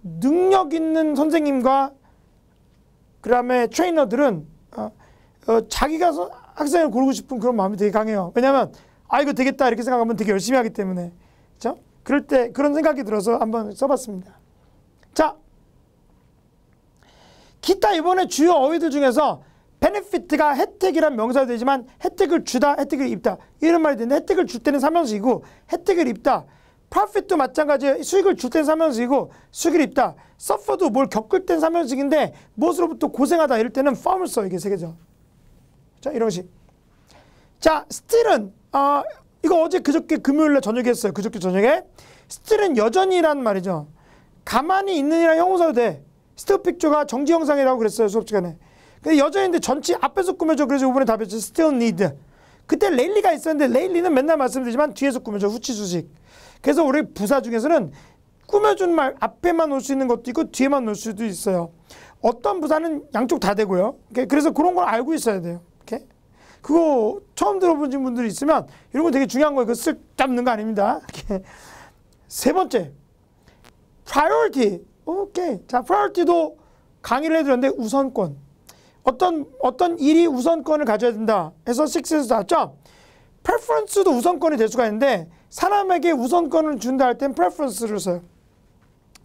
능력 있는 선생님과 그 다음에 트레이너들은 자기가 학생을 고르고 싶은 그런 마음이 되게 강해요. 왜냐하면 이거 되겠다 이렇게 생각하면 되게 열심히 하기 때문에. 그렇죠? 그럴 때 그런 생각이 들어서 한번 써봤습니다. 자, 기타 이번에 주요 어휘들 중에서 benefit가 혜택이란 명사가 되지만 혜택을 주다, 혜택을 입다 이런 말이 되는데 혜택을 줄 때는 삼형식이고 혜택을 입다. profit도 마찬가지예요. 수익을 줄 때는 삼형식이고 수익을 입다. suffer도 뭘 겪을 땐 삼형식인데 무엇으로부터 고생하다 이럴 때는 farm을 써. 이게 세 개죠. 자, 이런 식. 자, still은 이거 어제 그저께 금요일날 저녁에 했어요. 그저께 저녁에. still은 여전히란 말이죠. 가만히 있는이랑 형용사도 돼. still picture가 정지 형상이라고 그랬어요. 수업 시간에. 근데 여전히인데 전체 앞에서 꾸며줘. 그래서 이번에 답했죠. still need. 그때 레일리가 있었는데 레일리는 맨날 말씀드리지만 뒤에서 꾸며줘. 후치수식. 그래서 우리 부사 중에서는 꾸며준 말 앞에만 올 수 있는 것도 있고 뒤에만 올 수도 있어요. 어떤 부사는 양쪽 다 되고요. 그래서 그런 걸 알고 있어야 돼요. 그거 처음 들어보신 분들이 있으면 이런 거 되게 중요한 거예요. 그거 쓸 잡는 거 아닙니다. 세 번째, priority. 오케이. 자, priority도 강의를 해드렸는데 우선권. 어떤 일이 우선권을 가져야 된다 해서 6에서 나왔죠. preference도 우선권이 될 수가 있는데 사람에게 우선권을 준다 할 땐 preference를 써요.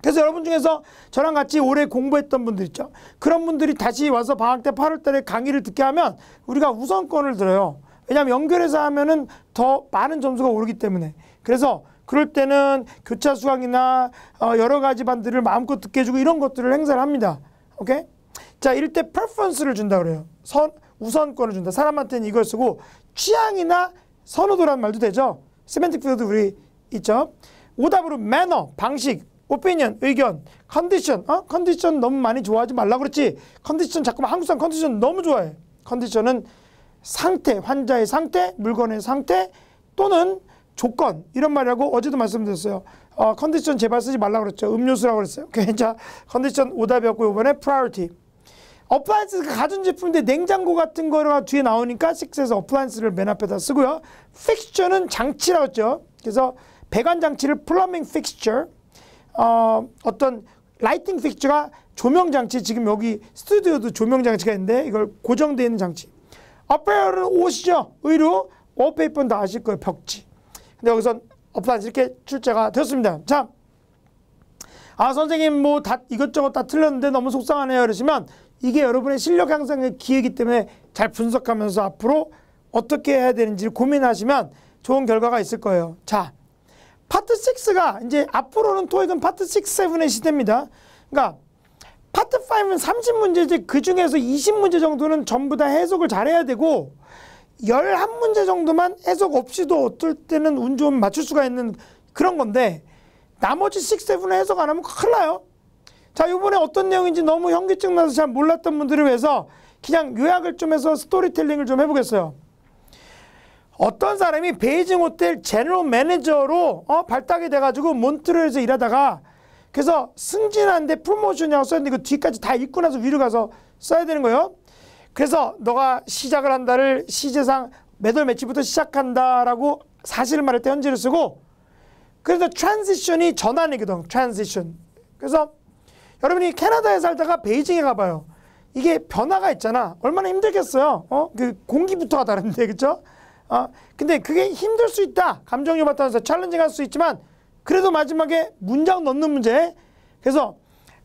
그래서 여러분 중에서 저랑 같이 오래 공부했던 분들 있죠. 그런 분들이 다시 와서 방학 때 8월 달에 강의를 듣게 하면 우리가 우선권을 들어요. 왜냐하면 연결해서 하면은 더 많은 점수가 오르기 때문에. 그래서 그럴 때는 교차 수강이나 여러 가지 반들을 마음껏 듣게 해주고 이런 것들을 행사를 합니다. 오케이? 자, 이럴 때 preference를 준다 그래요. 우선권을 준다. 사람한테는 이걸 쓰고 취향이나 선호도라는 말도 되죠. 세멘틱 필드 우리 있죠. 오답으로 manner, 방식, opinion, 의견, condition. 컨디션 너무 많이 좋아하지 말라 그랬지. 컨디션 자꾸만 한국산 컨디션 너무 좋아해. 컨디션은 상태, 환자의 상태, 물건의 상태 또는 조건 이런 말이라고 어제도 말씀드렸어요. 컨디션 제발 쓰지 말라 그랬죠. 음료수라고 그랬어요. 자, 컨디션 오답이었고 이번에 priority. 어플라이언스가 가전제품인데 냉장고 같은 거가 뒤에 나오니까 6에서 어플라이언스를 맨 앞에다 쓰고요. fixture는 장치라고 했죠. 그래서 배관 장치를 plumbing fixture. 어떤 라이팅 픽처가 조명 장치, 지금 여기 스튜디오도 조명 장치가 있는데 이걸 고정되어 있는 장치. apparel은 옷이죠. 의류, wallpaper는 다 아실 거예요. 벽지. 근데 여기선 어플라이언스 이렇게 출제가 되었습니다. 자, 선생님 뭐 다 이것저것 다 틀렸는데 너무 속상하네요. 그러시면 이게 여러분의 실력 향상의 기회이기 때문에 잘 분석하면서 앞으로 어떻게 해야 되는지를 고민하시면 좋은 결과가 있을 거예요. 자, 파트 6가 이제 앞으로는 토익은 파트 6, 7의 시대입니다. 그러니까 파트 5는 30문제지 그 중에서 20문제 정도는 전부 다 해석을 잘해야 되고 11문제 정도만 해석 없이도 어떨 때는 운 좋으면 맞출 수가 있는 그런 건데 나머지 6, 7은 해석 안 하면 큰일 나요. 자, 이번에 어떤 내용인지 너무 현기증 나서 잘 몰랐던 분들을 위해서 그냥 요약을 좀 해서 스토리텔링을 좀 해보겠어요. 어떤 사람이 베이징 호텔 제너럴 매니저로 발탁이 돼가지고 몬트리올에서 일하다가 그래서 승진하는데 프로모션이라고 써있는데 그 뒤까지 다 읽고 나서 위로 가서 써야 되는 거예요. 그래서 너가 시작을 한다를 시제상 몇 월 며칠부터 시작한다라고 사실을 말할 때 현재를 쓰고 그래서 트랜지션이 전환이거든. 트랜지션. 그래서 여러분이 캐나다에 살다가 베이징에 가봐요. 이게 변화가 있잖아. 얼마나 힘들겠어요. 그 공기부터가 다른데, 그쵸? 근데 그게 힘들 수 있다. 감정이 바탕에서 챌린징 할 수 있지만 그래도 마지막에 문장 넣는 문제. 그래서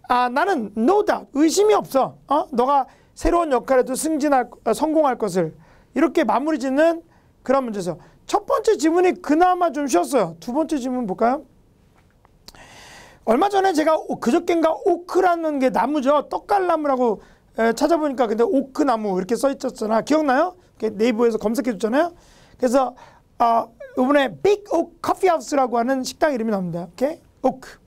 나는 no doubt, 의심이 없어. 너가 새로운 역할에도 성공할 것을 이렇게 마무리 짓는 그런 문제에서 첫 번째 지문이 그나마 좀 쉬웠어요. 두 번째 지문 볼까요? 얼마 전에 제가 그저껜가 오크라는 게 나무죠. 떡갈나무라고 찾아보니까 근데 오크나무 이렇게 써 있었잖아. 기억나요? 네이버에서 검색해 줬잖아요. 그래서 이번에 Big Oak Coffee House라고 하는 식당 이름이 나옵니다. 오케이? 오크.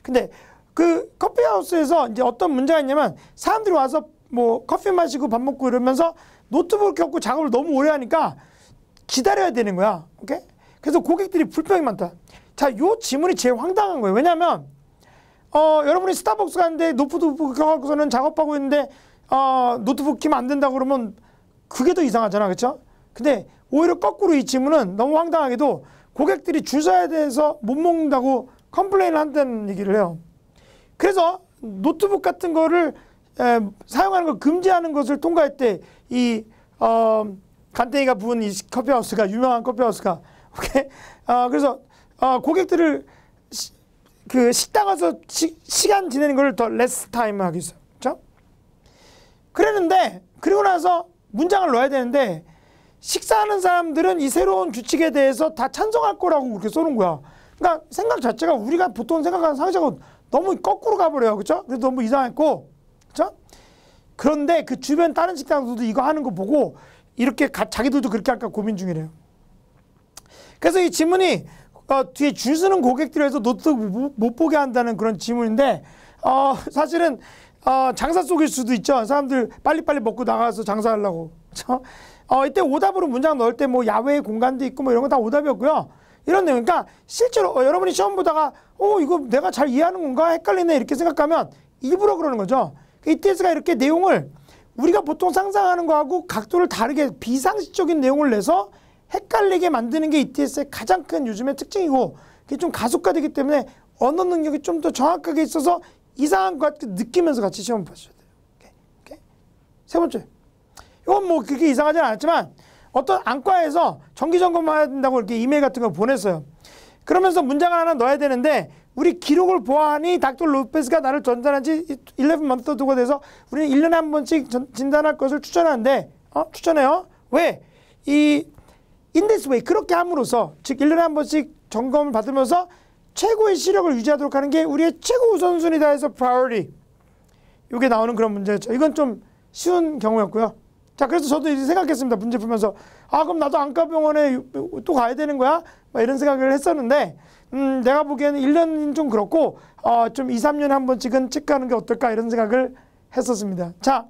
근데 그 커피 하우스에서 이제 어떤 문제가 있냐면 사람들이 와서 뭐 커피 마시고 밥 먹고 이러면서 노트북을 켜고 작업을 너무 오래 하니까 기다려야 되는 거야. 오케이? 그래서 고객들이 불평이 많다. 자, 요 지문이 제일 황당한 거예요. 왜냐면 여러분이 스타벅스 가는데 노트북 켜고서는 작업하고 있는데 노트북 키면 안 된다고 그러면 그게 더 이상하잖아. 그렇죠? 근데 오히려 거꾸로 이 지문은 너무 황당하게도 고객들이 줄 서야 돼서 못 먹는다고 컴플레인을 한다는 얘기를 해요. 그래서 노트북 같은 거를 사용하는 걸 금지하는 것을 통과할 때 이 간땡이가 부은 이 커피하우스가 유명한 커피하우스가 오케이? 그래서 고객들을 그 식당 가서 시간 지내는 걸 더 레스 타임 하기 위해서. 그렇죠? 그랬는데 그리고 나서 문장을 넣어야 되는데 식사하는 사람들은 이 새로운 규칙에 대해서 다 찬성할 거라고 그렇게 써놓은 거야. 그러니까 생각 자체가 우리가 보통 생각하는 상식하고 너무 거꾸로 가버려요. 그렇죠? 그래서 너무 이상했고, 그렇죠? 그런데 그 주변 다른 식당들도 이거 하는 거 보고 이렇게 자기들도 그렇게 할까 고민 중이래요. 그래서 이 지문이 뒤에 줄 서는 고객들에서 노트북 못 보게 한다는 그런 지문인데 사실은 장사 속일 수도 있죠. 사람들 빨리빨리 먹고 나가서 장사하려고. 이때 오답으로 문장 넣을 때 뭐 야외 공간도 있고 뭐 이런 거 다 오답이었고요. 이런 내용. 그러니까 실제로 여러분이 시험 보다가 이거 내가 잘 이해하는 건가 헷갈리네 이렇게 생각하면 일부러 그러는 거죠. ETS가 이렇게 내용을 우리가 보통 상상하는 거하고 각도를 다르게 비상식적인 내용을 내서 헷갈리게 만드는 게 ETS의 가장 큰 요즘의 특징이고, 그게 좀 가속화되기 때문에 언어 능력이 좀 더 정확하게 있어서 이상한 것 같게 느끼면서 같이 시험 보셔야 돼요. 오케이. 세 번째. 이건 뭐 그렇게 이상하진 않았지만 어떤 안과에서 정기 점검을 해야 된다고 이렇게 이메일 같은 걸 보냈어요. 그러면서 문장을 하나 넣어야 되는데 우리 기록을 보아하니 닥터 로페스가 나를 전달한 지 11month가 돼서 우리는 1년에 한 번씩 진단할 것을 추천하는데 추천해요. 왜? in this way 그렇게 함으로써 즉 1년에 한 번씩 점검을 받으면서 최고의 시력을 유지하도록 하는 게 우리의 최고 우선순위다 해서 priority 이게 나오는 그런 문제였죠. 이건 좀 쉬운 경우였고요. 자, 그래서 저도 이제 생각했습니다. 문제 풀면서 그럼 나도 안과병원에 또 가야 되는 거야? 막 이런 생각을 했었는데 내가 보기에는 1년은 좀 그렇고 좀 2, 3년에 한 번씩은 체크하는 게 어떨까 이런 생각을 했었습니다. 자,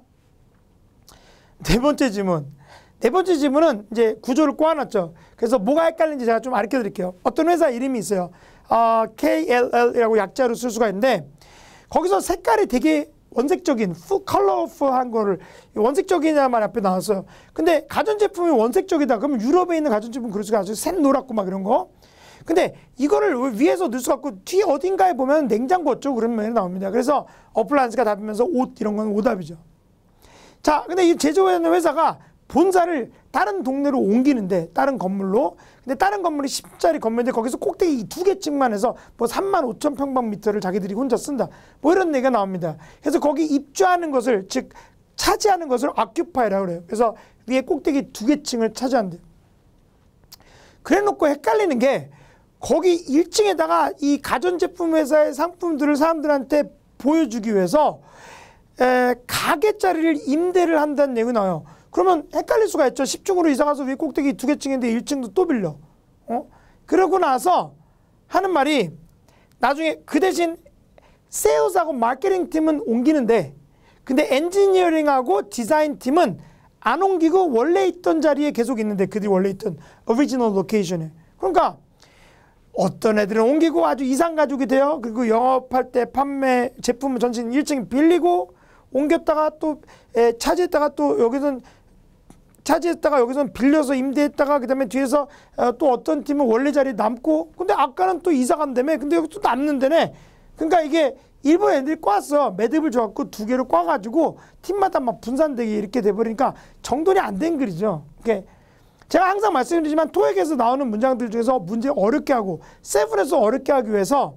네 번째 질문은 이제 구조를 꼬아놨죠. 그래서 뭐가 헷갈리는지 제가 좀 가르쳐 드릴게요. 어떤 회사 이름이 있어요. KLL이라고 약자로 쓸 수가 있는데 거기서 색깔이 되게 원색적인, 컬러풀한 거를 원색적이냐 말 앞에 나왔어요. 근데 가전제품이 원색적이다. 그러면 유럽에 있는 가전제품 그럴 수가 아주 샛노랗고 막 이런 거. 근데 이거를 위에서 넣을 수가 없고 뒤에 어딘가에 보면 냉장고 어쩌고 그런 면이 나옵니다. 그래서 어플라이언스가 답이면서 옷 이런 건 오답이죠. 자, 근데 이 제조하는 회사가 본사를 다른 동네로 옮기는데 다른 건물로. 근데 다른 건물이 10짜리 건물인데 거기서 꼭대기 2개층만 해서 뭐 35,000평방미터를 자기들이 혼자 쓴다. 뭐 이런 얘기가 나옵니다. 그래서 거기 입주하는 것을 즉 차지하는 것을 occupy라고 그래요. 그래서 위에 꼭대기 2개층을 차지한대요. 그래 놓고 헷갈리는 게 거기 1층에다가 이 가전제품 회사의 상품들을 사람들한테 보여주기 위해서 가게 자리를 임대를 한다는 내용이 나와요. 그러면 헷갈릴 수가 있죠. 10층으로 이사가서 위에 꼭대기 2개층인데 1층도 또 빌려. 그러고 나서 하는 말이 나중에 그 대신 세일즈하고 마케팅 팀은 옮기는데 근데 엔지니어링하고 디자인 팀은 안 옮기고 원래 있던 자리에 계속 있는데 그들이 원래 있던 오리지널 로케이션에. 그러니까 어떤 애들은 옮기고 아주 이상가족이 돼요. 그리고 영업할 때 판매 제품을 전신 1층 빌리고 옮겼다가 또 차지했다가 또 여기서는 빌려서 임대했다가 그다음에 뒤에서 또 어떤 팀은 원래 자리에 남고 근데 아까는 또 이사 간다며 근데 여기 또 남는데네. 그러니까 이게 일본 애들이 꽈서 매듭을 줘갖고 2개로 꽈가지고 팀마다 막 분산되게 이렇게 돼버리니까 정돈이 안 된 글이죠. 제가 항상 말씀드리지만 토익에서 나오는 문장들 중에서 문제 어렵게 하고 세븐에서 어렵게 하기 위해서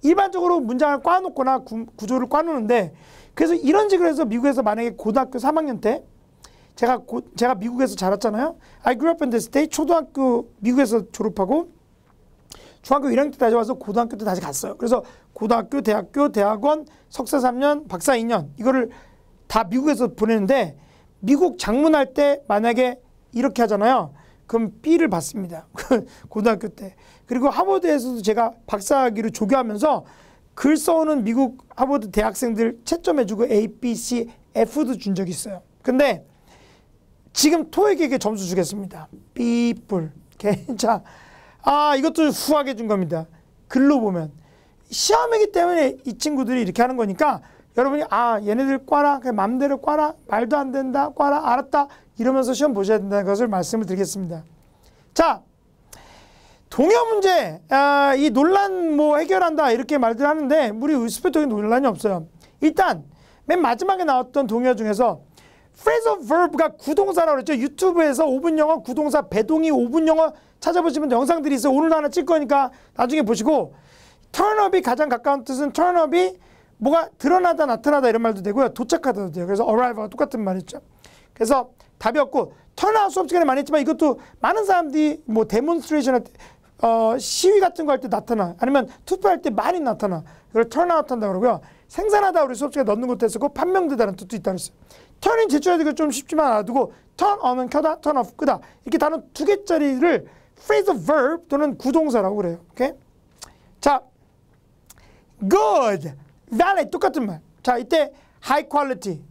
일반적으로 문장을 꽈놓거나 구조를 꽈놓는데 그래서 이런 식으로 해서 미국에서 만약에 고등학교 3학년 때 제가 미국에서 자랐잖아요. I grew up in the state. 초등학교 미국에서 졸업하고 중학교 1학년 때 다시 와서 고등학교 때 다시 갔어요. 그래서 고등학교, 대학교, 대학원, 석사 3년, 박사 2년 이거를 다 미국에서 보내는데 미국 장문할 때 만약에 이렇게 하잖아요. 그럼 B를 받습니다. 고등학교 때. 그리고 하버드에서도 제가 박사학위로 조교하면서 글 써오는 미국 하버드 대학생들 채점해주고 A, B, C, F도 준 적이 있어요. 근데 지금 토익에게 점수 주겠습니다. B뿔. 자, 이것도 후하게 준 겁니다. 글로 보면. 시험이기 때문에 이 친구들이 이렇게 하는 거니까 여러분이 얘네들 꽈라. 그냥 맘대로 꽈라. 말도 안 된다. 꽈라. 알았다. 이러면서 시험 보셔야 된다는 것을 말씀을 드리겠습니다. 자, 동요 문제, 이 논란 뭐 해결한다 이렇게 말들 하는데 우리 의수표적인 논란이 없어요. 일단 맨 마지막에 나왔던 동요 중에서 phrasal verb가 구동사라고 그랬죠. 유튜브에서 5분 영어 구동사 배동이 5분 영어 찾아보시면 영상들이 있어요. 오늘 하나 찍 거니까 나중에 보시고 turn up이 가장 가까운 뜻은 turn up이 뭐가 드러나다 나타나다 이런 말도 되고요. 도착하다도 돼요. 그래서 arrive와 똑같은 말이죠. 그래서 답이 없고 턴아웃 수업 시간에 많이 했지만 이것도 많은 사람들이 뭐 데몬스트레이션 할 때 시위 같은 거 할 때 나타나 아니면 투표할 때 많이 나타나 그걸 턴아웃 한다고 그러고요. 생산하다 우리 수업 시간에 넣는 것도 했었고 판명되다는 뜻도 있다 그랬어요. turn인 제출하기가 좀 쉽지만 알아두고 turn on은 켜다, turn off 끄다. 이렇게 단어 2개짜리를 phrasal verb 또는 구동사라고 그래요. 오케이? 자, good, valid 똑같은 말. 자, 이때 high quality,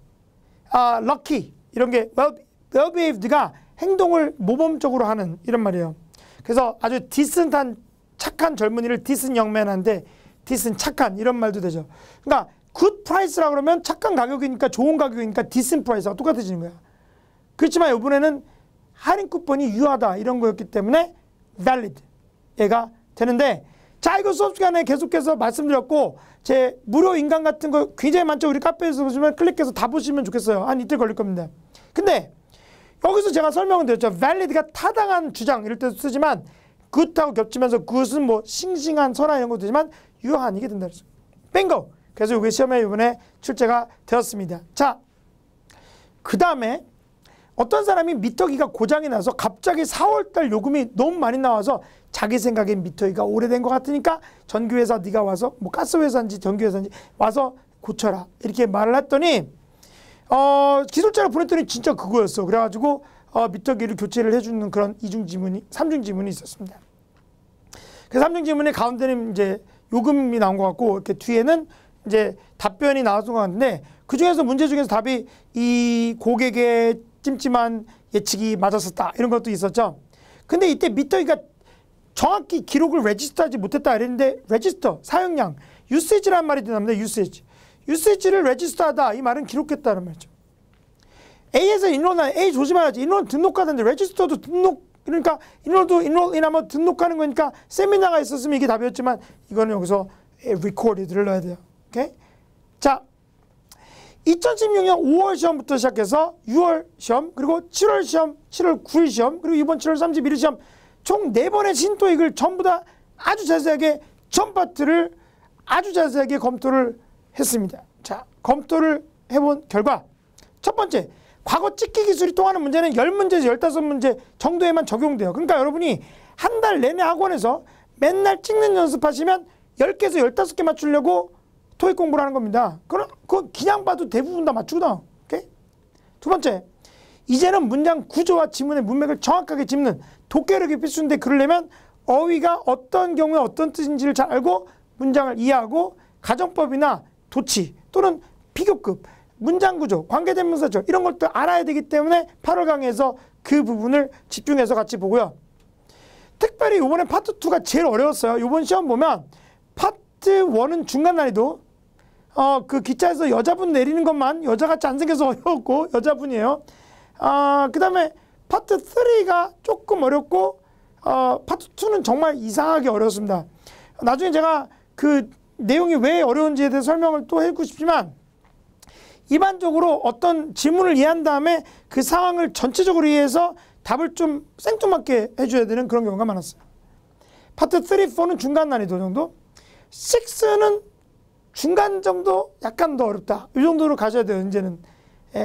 lucky 이런 게 well-behaved가 행동을 모범적으로 하는 이런 말이에요. 그래서 아주 decent한 착한 젊은이를 decent young man한데 decent 착한 이런 말도 되죠. 그러니까 good price라고 그러면 착한 가격이니까 좋은 가격이니까 decent price와 똑같아지는 거야. 그렇지만 이번에는 할인 쿠폰이 유효하다 이런 거였기 때문에 valid 얘가 되는데, 자, 이거 수업 시간에 계속해서 말씀드렸고 제 무료 인강 같은 거 굉장히 많죠. 우리 카페에서 보시면 클릭해서 다 보시면 좋겠어요. 한 이틀 걸릴 겁니다. 근데 여기서 제가 설명을 드렸죠. valid가 타당한 주장 이럴 때도 쓰지만 good하고 겹치면서 good은 뭐 싱싱한 선한 이런 것도 되지만 유효한 이게 된다 그랬어요. 빙고! 그래서 이게 시험에 이번에 출제가 되었습니다. 자, 그 다음에 어떤 사람이 미터기가 고장이 나서 갑자기 4월달 요금이 너무 많이 나와서 자기 생각엔 미터기가 오래된 것 같으니까 전기회사 네가 와서 뭐 가스회사인지 전기회사인지 와서 고쳐라 이렇게 말을 했더니 기술자를 보냈더니 진짜 그거였어. 그래가지고 미터기를 교체를 해주는 그런 삼중 지문이 있었습니다. 그 삼중 지문의 가운데는 이제 요금이 나온 것 같고 이렇게 뒤에는 이제 답변이 나왔던 것 같은데 그 중에서 문제 중에서 답이 이 고객의 찜찜한 예측이 맞았었다 이런 것도 있었죠. 근데 이때 미터기가 정확히 기록을 레지스터하지 못했다 이랬는데 레지스터 사용량 유세지라는 말이 나옵니다. 유세지를 레지스터하다 이 말은 기록했다는 말이죠. A에서 인롤나 A 조심해야지. 인롤은 등록하던데 레지스터도 등록 그러니까 인롤이나뭐 등록하는 거니까 세미나가 있었으면 이게 답이었지만 이거는 여기서 recorded를 넣어야 돼요. 오케이? 자, 2016년 5월 시험부터 시작해서 6월 시험 그리고 7월 시험 7월 9일 시험 그리고 이번 7월 31일 시험 총 4번의 신토익을 전부 다 아주 자세하게 전 파트를 아주 자세하게 검토를 했습니다. 자, 검토를 해본 결과 첫 번째, 과거 찍기 기술이 통하는 문제는 10문제에서 15문제 정도에만 적용돼요. 그러니까 여러분이 한 달 내내 학원에서 맨날 찍는 연습하시면 10개에서 15개 맞추려고 토익 공부를 하는 겁니다. 그거 그냥 봐도 대부분 다 맞추거든. 오케이? 두 번째, 이제는 문장 구조와 지문의 문맥을 정확하게 짚는 독해력이 필수인데 그러려면 어휘가 어떤 경우에 어떤 뜻인지를 잘 알고 문장을 이해하고 가정법이나 도치 또는 비교급, 문장 구조, 관계대명사절 이런 것도 알아야 되기 때문에 8월 강의에서 그 부분을 집중해서 같이 보고요. 특별히 이번에 파트 2가 제일 어려웠어요. 이번 시험 보면 파트 1은 중간 난이도 그 기차에서 여자분 내리는 것만 여자같이 안 생겨서 어려웠고 여자분이에요. 그 다음에 파트 3가 조금 어렵고 파트 2는 정말 이상하게 어려웠습니다. 나중에 제가 그 내용이 왜 어려운지에 대해서 설명을 또 해주고 싶지만 일반적으로 어떤 질문을 이해한 다음에 그 상황을 전체적으로 이해해서 답을 좀 생뚱맞게 해줘야 되는 그런 경우가 많았어요. 파트 3, 4는 중간 난이도 정도 6는 중간 정도 약간 더 어렵다 이 정도로 가셔야 돼요. 이제는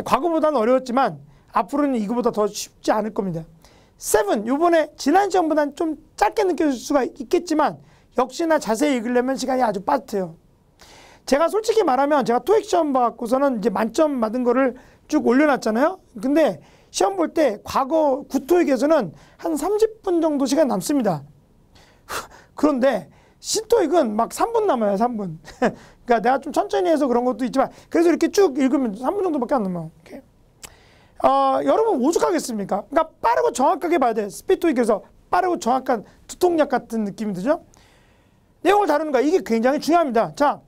과거보다는 어려웠지만 앞으로는 이거보다 더 쉽지 않을 겁니다. 7, 요번에 지난 시험보다는 좀 짧게 느껴질 수가 있겠지만 역시나 자세히 읽으려면 시간이 아주 빠듯해요. 제가 솔직히 말하면 제가 토익 시험 받고서는 이제 만점 받은 거를 쭉 올려놨잖아요. 근데 시험 볼 때 과거 구토익에서는 한 30분 정도 시간 남습니다. 그런데 신토익은 막 3분 남아요. 3분. 그러니까 내가 좀 천천히 해서 그런 것도 있지만 그래서 이렇게 쭉 읽으면 3분 정도밖에 안 남아요. 이렇게. 여러분 오죽하겠습니까? 그러니까 빠르고 정확하게 봐야 돼. 스피토익에서 빠르고 정확한 두통약 같은 느낌이 들죠? 내용을 다루는 거야. 이게 굉장히 중요합니다. 자,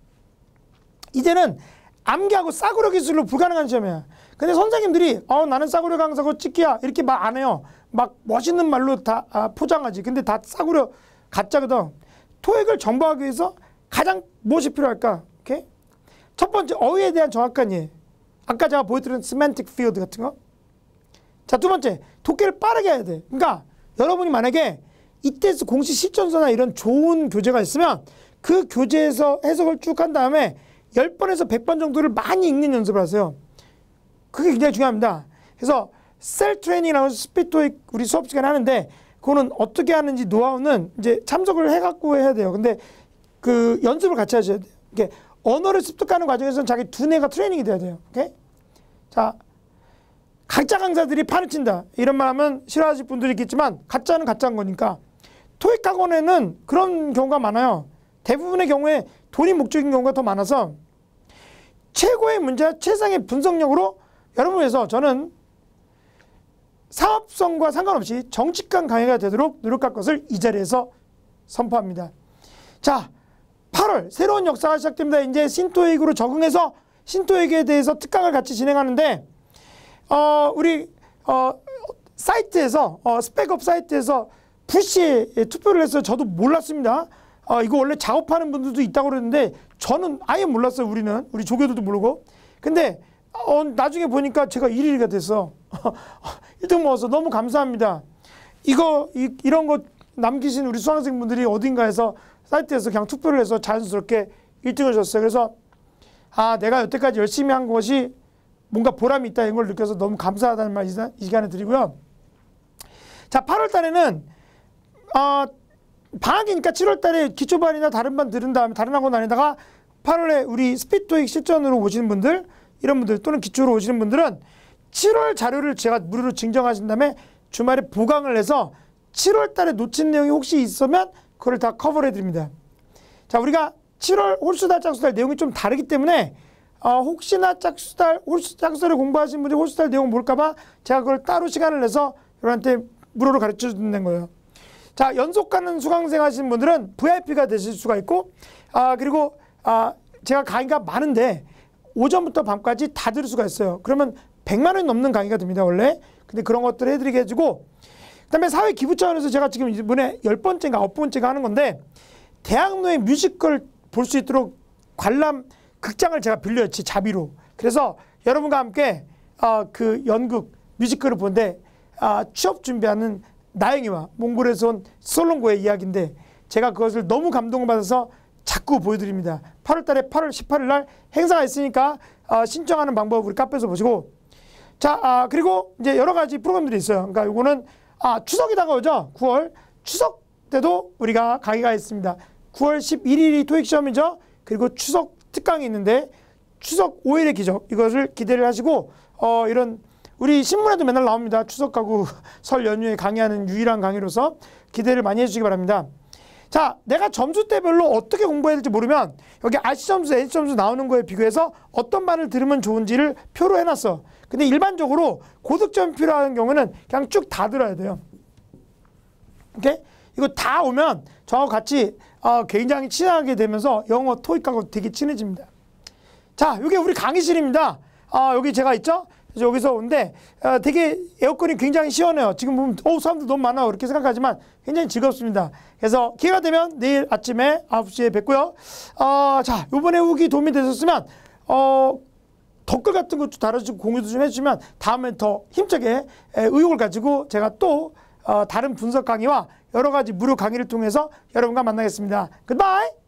이제는 암기하고 싸구려 기술로 불가능한 시험이야. 근데 선생님들이 나는 싸구려 강사고 찍기야 이렇게 말 안 해요. 막 멋있는 말로 다 포장하지. 근데 다 싸구려 가짜거든. 토익을 정보하기 위해서 가장 무엇이 필요할까? 오케이? 첫 번째, 어휘에 대한 정확한 이해. 아까 제가 보여드린 semantic field 같은 거. 자, 두 번째, 독해를 빠르게 해야 돼. 그러니까 여러분이 만약에 이때서 공식 실전서나 이런 좋은 교재가 있으면 그 교재에서 해석을 쭉 한 다음에 10번에서 100번 정도를 많이 읽는 연습을 하세요. 그게 굉장히 중요합니다. 그래서 셀 트레이닝이라고 스피드 토익 우리 수업 시간에 하는데 그거는 어떻게 하는지 노하우는 이제 참석을 해갖고 해야 돼요. 근데 그 연습을 같이 하셔야 돼요. 이게 언어를 습득하는 과정에서는 자기 두뇌가 트레이닝이 돼야 돼요. 오케이? 자, 가짜 강사들이 판을 친다. 이런 말 하면 싫어하실 분들이 있겠지만 가짜는 가짜인 거니까. 토익 학원에는 그런 경우가 많아요. 대부분의 경우에 돈이 목적인 경우가 더 많아서 최고의 문제와 최상의 분석력으로 여러분을 위해서 저는 사업성과 상관없이 정직한 강의가 되도록 노력할 것을 이 자리에서 선포합니다. 자, 8월 새로운 역사가 시작됩니다. 이제 신토익으로 적응해서 신토익에 대해서 특강을 같이 진행하는데 우리 사이트에서 스펙업 사이트에서 푸시에 투표를 했어요. 저도 몰랐습니다. 이거 원래 작업하는 분들도 있다고 그러는데 저는 아예 몰랐어요. 우리 조교들도 모르고. 근데 나중에 보니까 제가 1위가 됐어. 1등 먹었어. 너무 감사합니다. 이런 거 남기신 우리 수강생분들이 어딘가에서 사이트에서 그냥 투표를 해서 자연스럽게 1등을 줬어요. 그래서 내가 여태까지 열심히 한 것이 뭔가 보람이 있다 이런 걸 느껴서 너무 감사하다는 말 이 시간에 드리고요. 자, 8월 달에는 방학이니까 7월 달에 기초반이나 다른 반 들은 다음에 다른 학원 다니다가 8월에 우리 스피토익 실전으로 오시는 분들, 이런 분들 또는 기초로 오시는 분들은 7월 자료를 제가 무료로 증정하신 다음에 주말에 보강을 해서 7월 달에 놓친 내용이 혹시 있으면 그걸 다 커버를 해드립니다. 자, 우리가 7월 홀수달 짝수달 내용이 좀 다르기 때문에 혹시나 짝수달을 공부하신 분들이 홀수달 내용 모를까봐 제가 그걸 따로 시간을 내서 여러분한테 무료로 가르쳐 주는 거예요. 자, 연속 가는 수강생 하시는 분들은 VIP가 되실 수가 있고 그리고 제가 강의가 많은데 오전부터 밤까지 다 들을 수가 있어요. 그러면 100만 원이 넘는 강의가 됩니다, 원래. 근데 그런 것들을 해드리게 해주고, 그 다음에 사회 기부 차원에서 제가 지금 이번에 10번째인가 9번째가 하는 건데, 대학로의 뮤지컬 볼 수 있도록 관람 극장을 제가 빌려요, 자비로. 그래서 여러분과 함께 그 연극 뮤지컬을 보는데 취업 준비하는 나영이와 몽골에서 온 솔롱고의 이야기인데, 제가 그것을 너무 감동을 받아서 자꾸 보여드립니다. 8월 달에 8월 18일 날 행사가 있으니까 신청하는 방법 우리 카페에서 보시고, 자, 그리고 이제 여러 가지 프로그램들이 있어요. 그러니까 이거는 추석이 다가오죠. 9월 추석 때도 우리가 강의가 있습니다. 9월 11일이 토익 시험이죠. 그리고 추석 특강이 있는데 추석 5일의 기적, 이것을 기대를 하시고 이런 우리 신문에도 맨날 나옵니다. 추석하고 설 연휴에 강의하는 유일한 강의로서 기대를 많이 해주시기 바랍니다. 자, 내가 점수대별로 어떻게 공부해야 될지 모르면 여기 RC 점수, NC 점수 나오는 거에 비교해서 어떤 반을 들으면 좋은지를 표로 해놨어. 근데 일반적으로 고득점이 필요한 경우는 그냥 쭉 다 들어야 돼요. 오케이? 이거 다 오면 저하고 같이 굉장히 친하게 되면서 영어, 토익하고 되게 친해집니다. 자, 이게 우리 강의실입니다. 여기 제가 있죠? 여기서 오는데 되게 에어컨이 굉장히 시원해요. 지금 보면 사람들 너무 많아 이렇게 생각하지만 굉장히 즐겁습니다. 그래서 기회가 되면 내일 아침에 9시에 뵙고요. 자, 이번에 후기 도움이 되셨으면 댓글 같은 것도 달아주고 공유도 좀 해주시면 다음에 더 힘차게 의욕을 가지고 제가 또 다른 분석 강의와 여러 가지 무료 강의를 통해서 여러분과 만나겠습니다. 굿바이!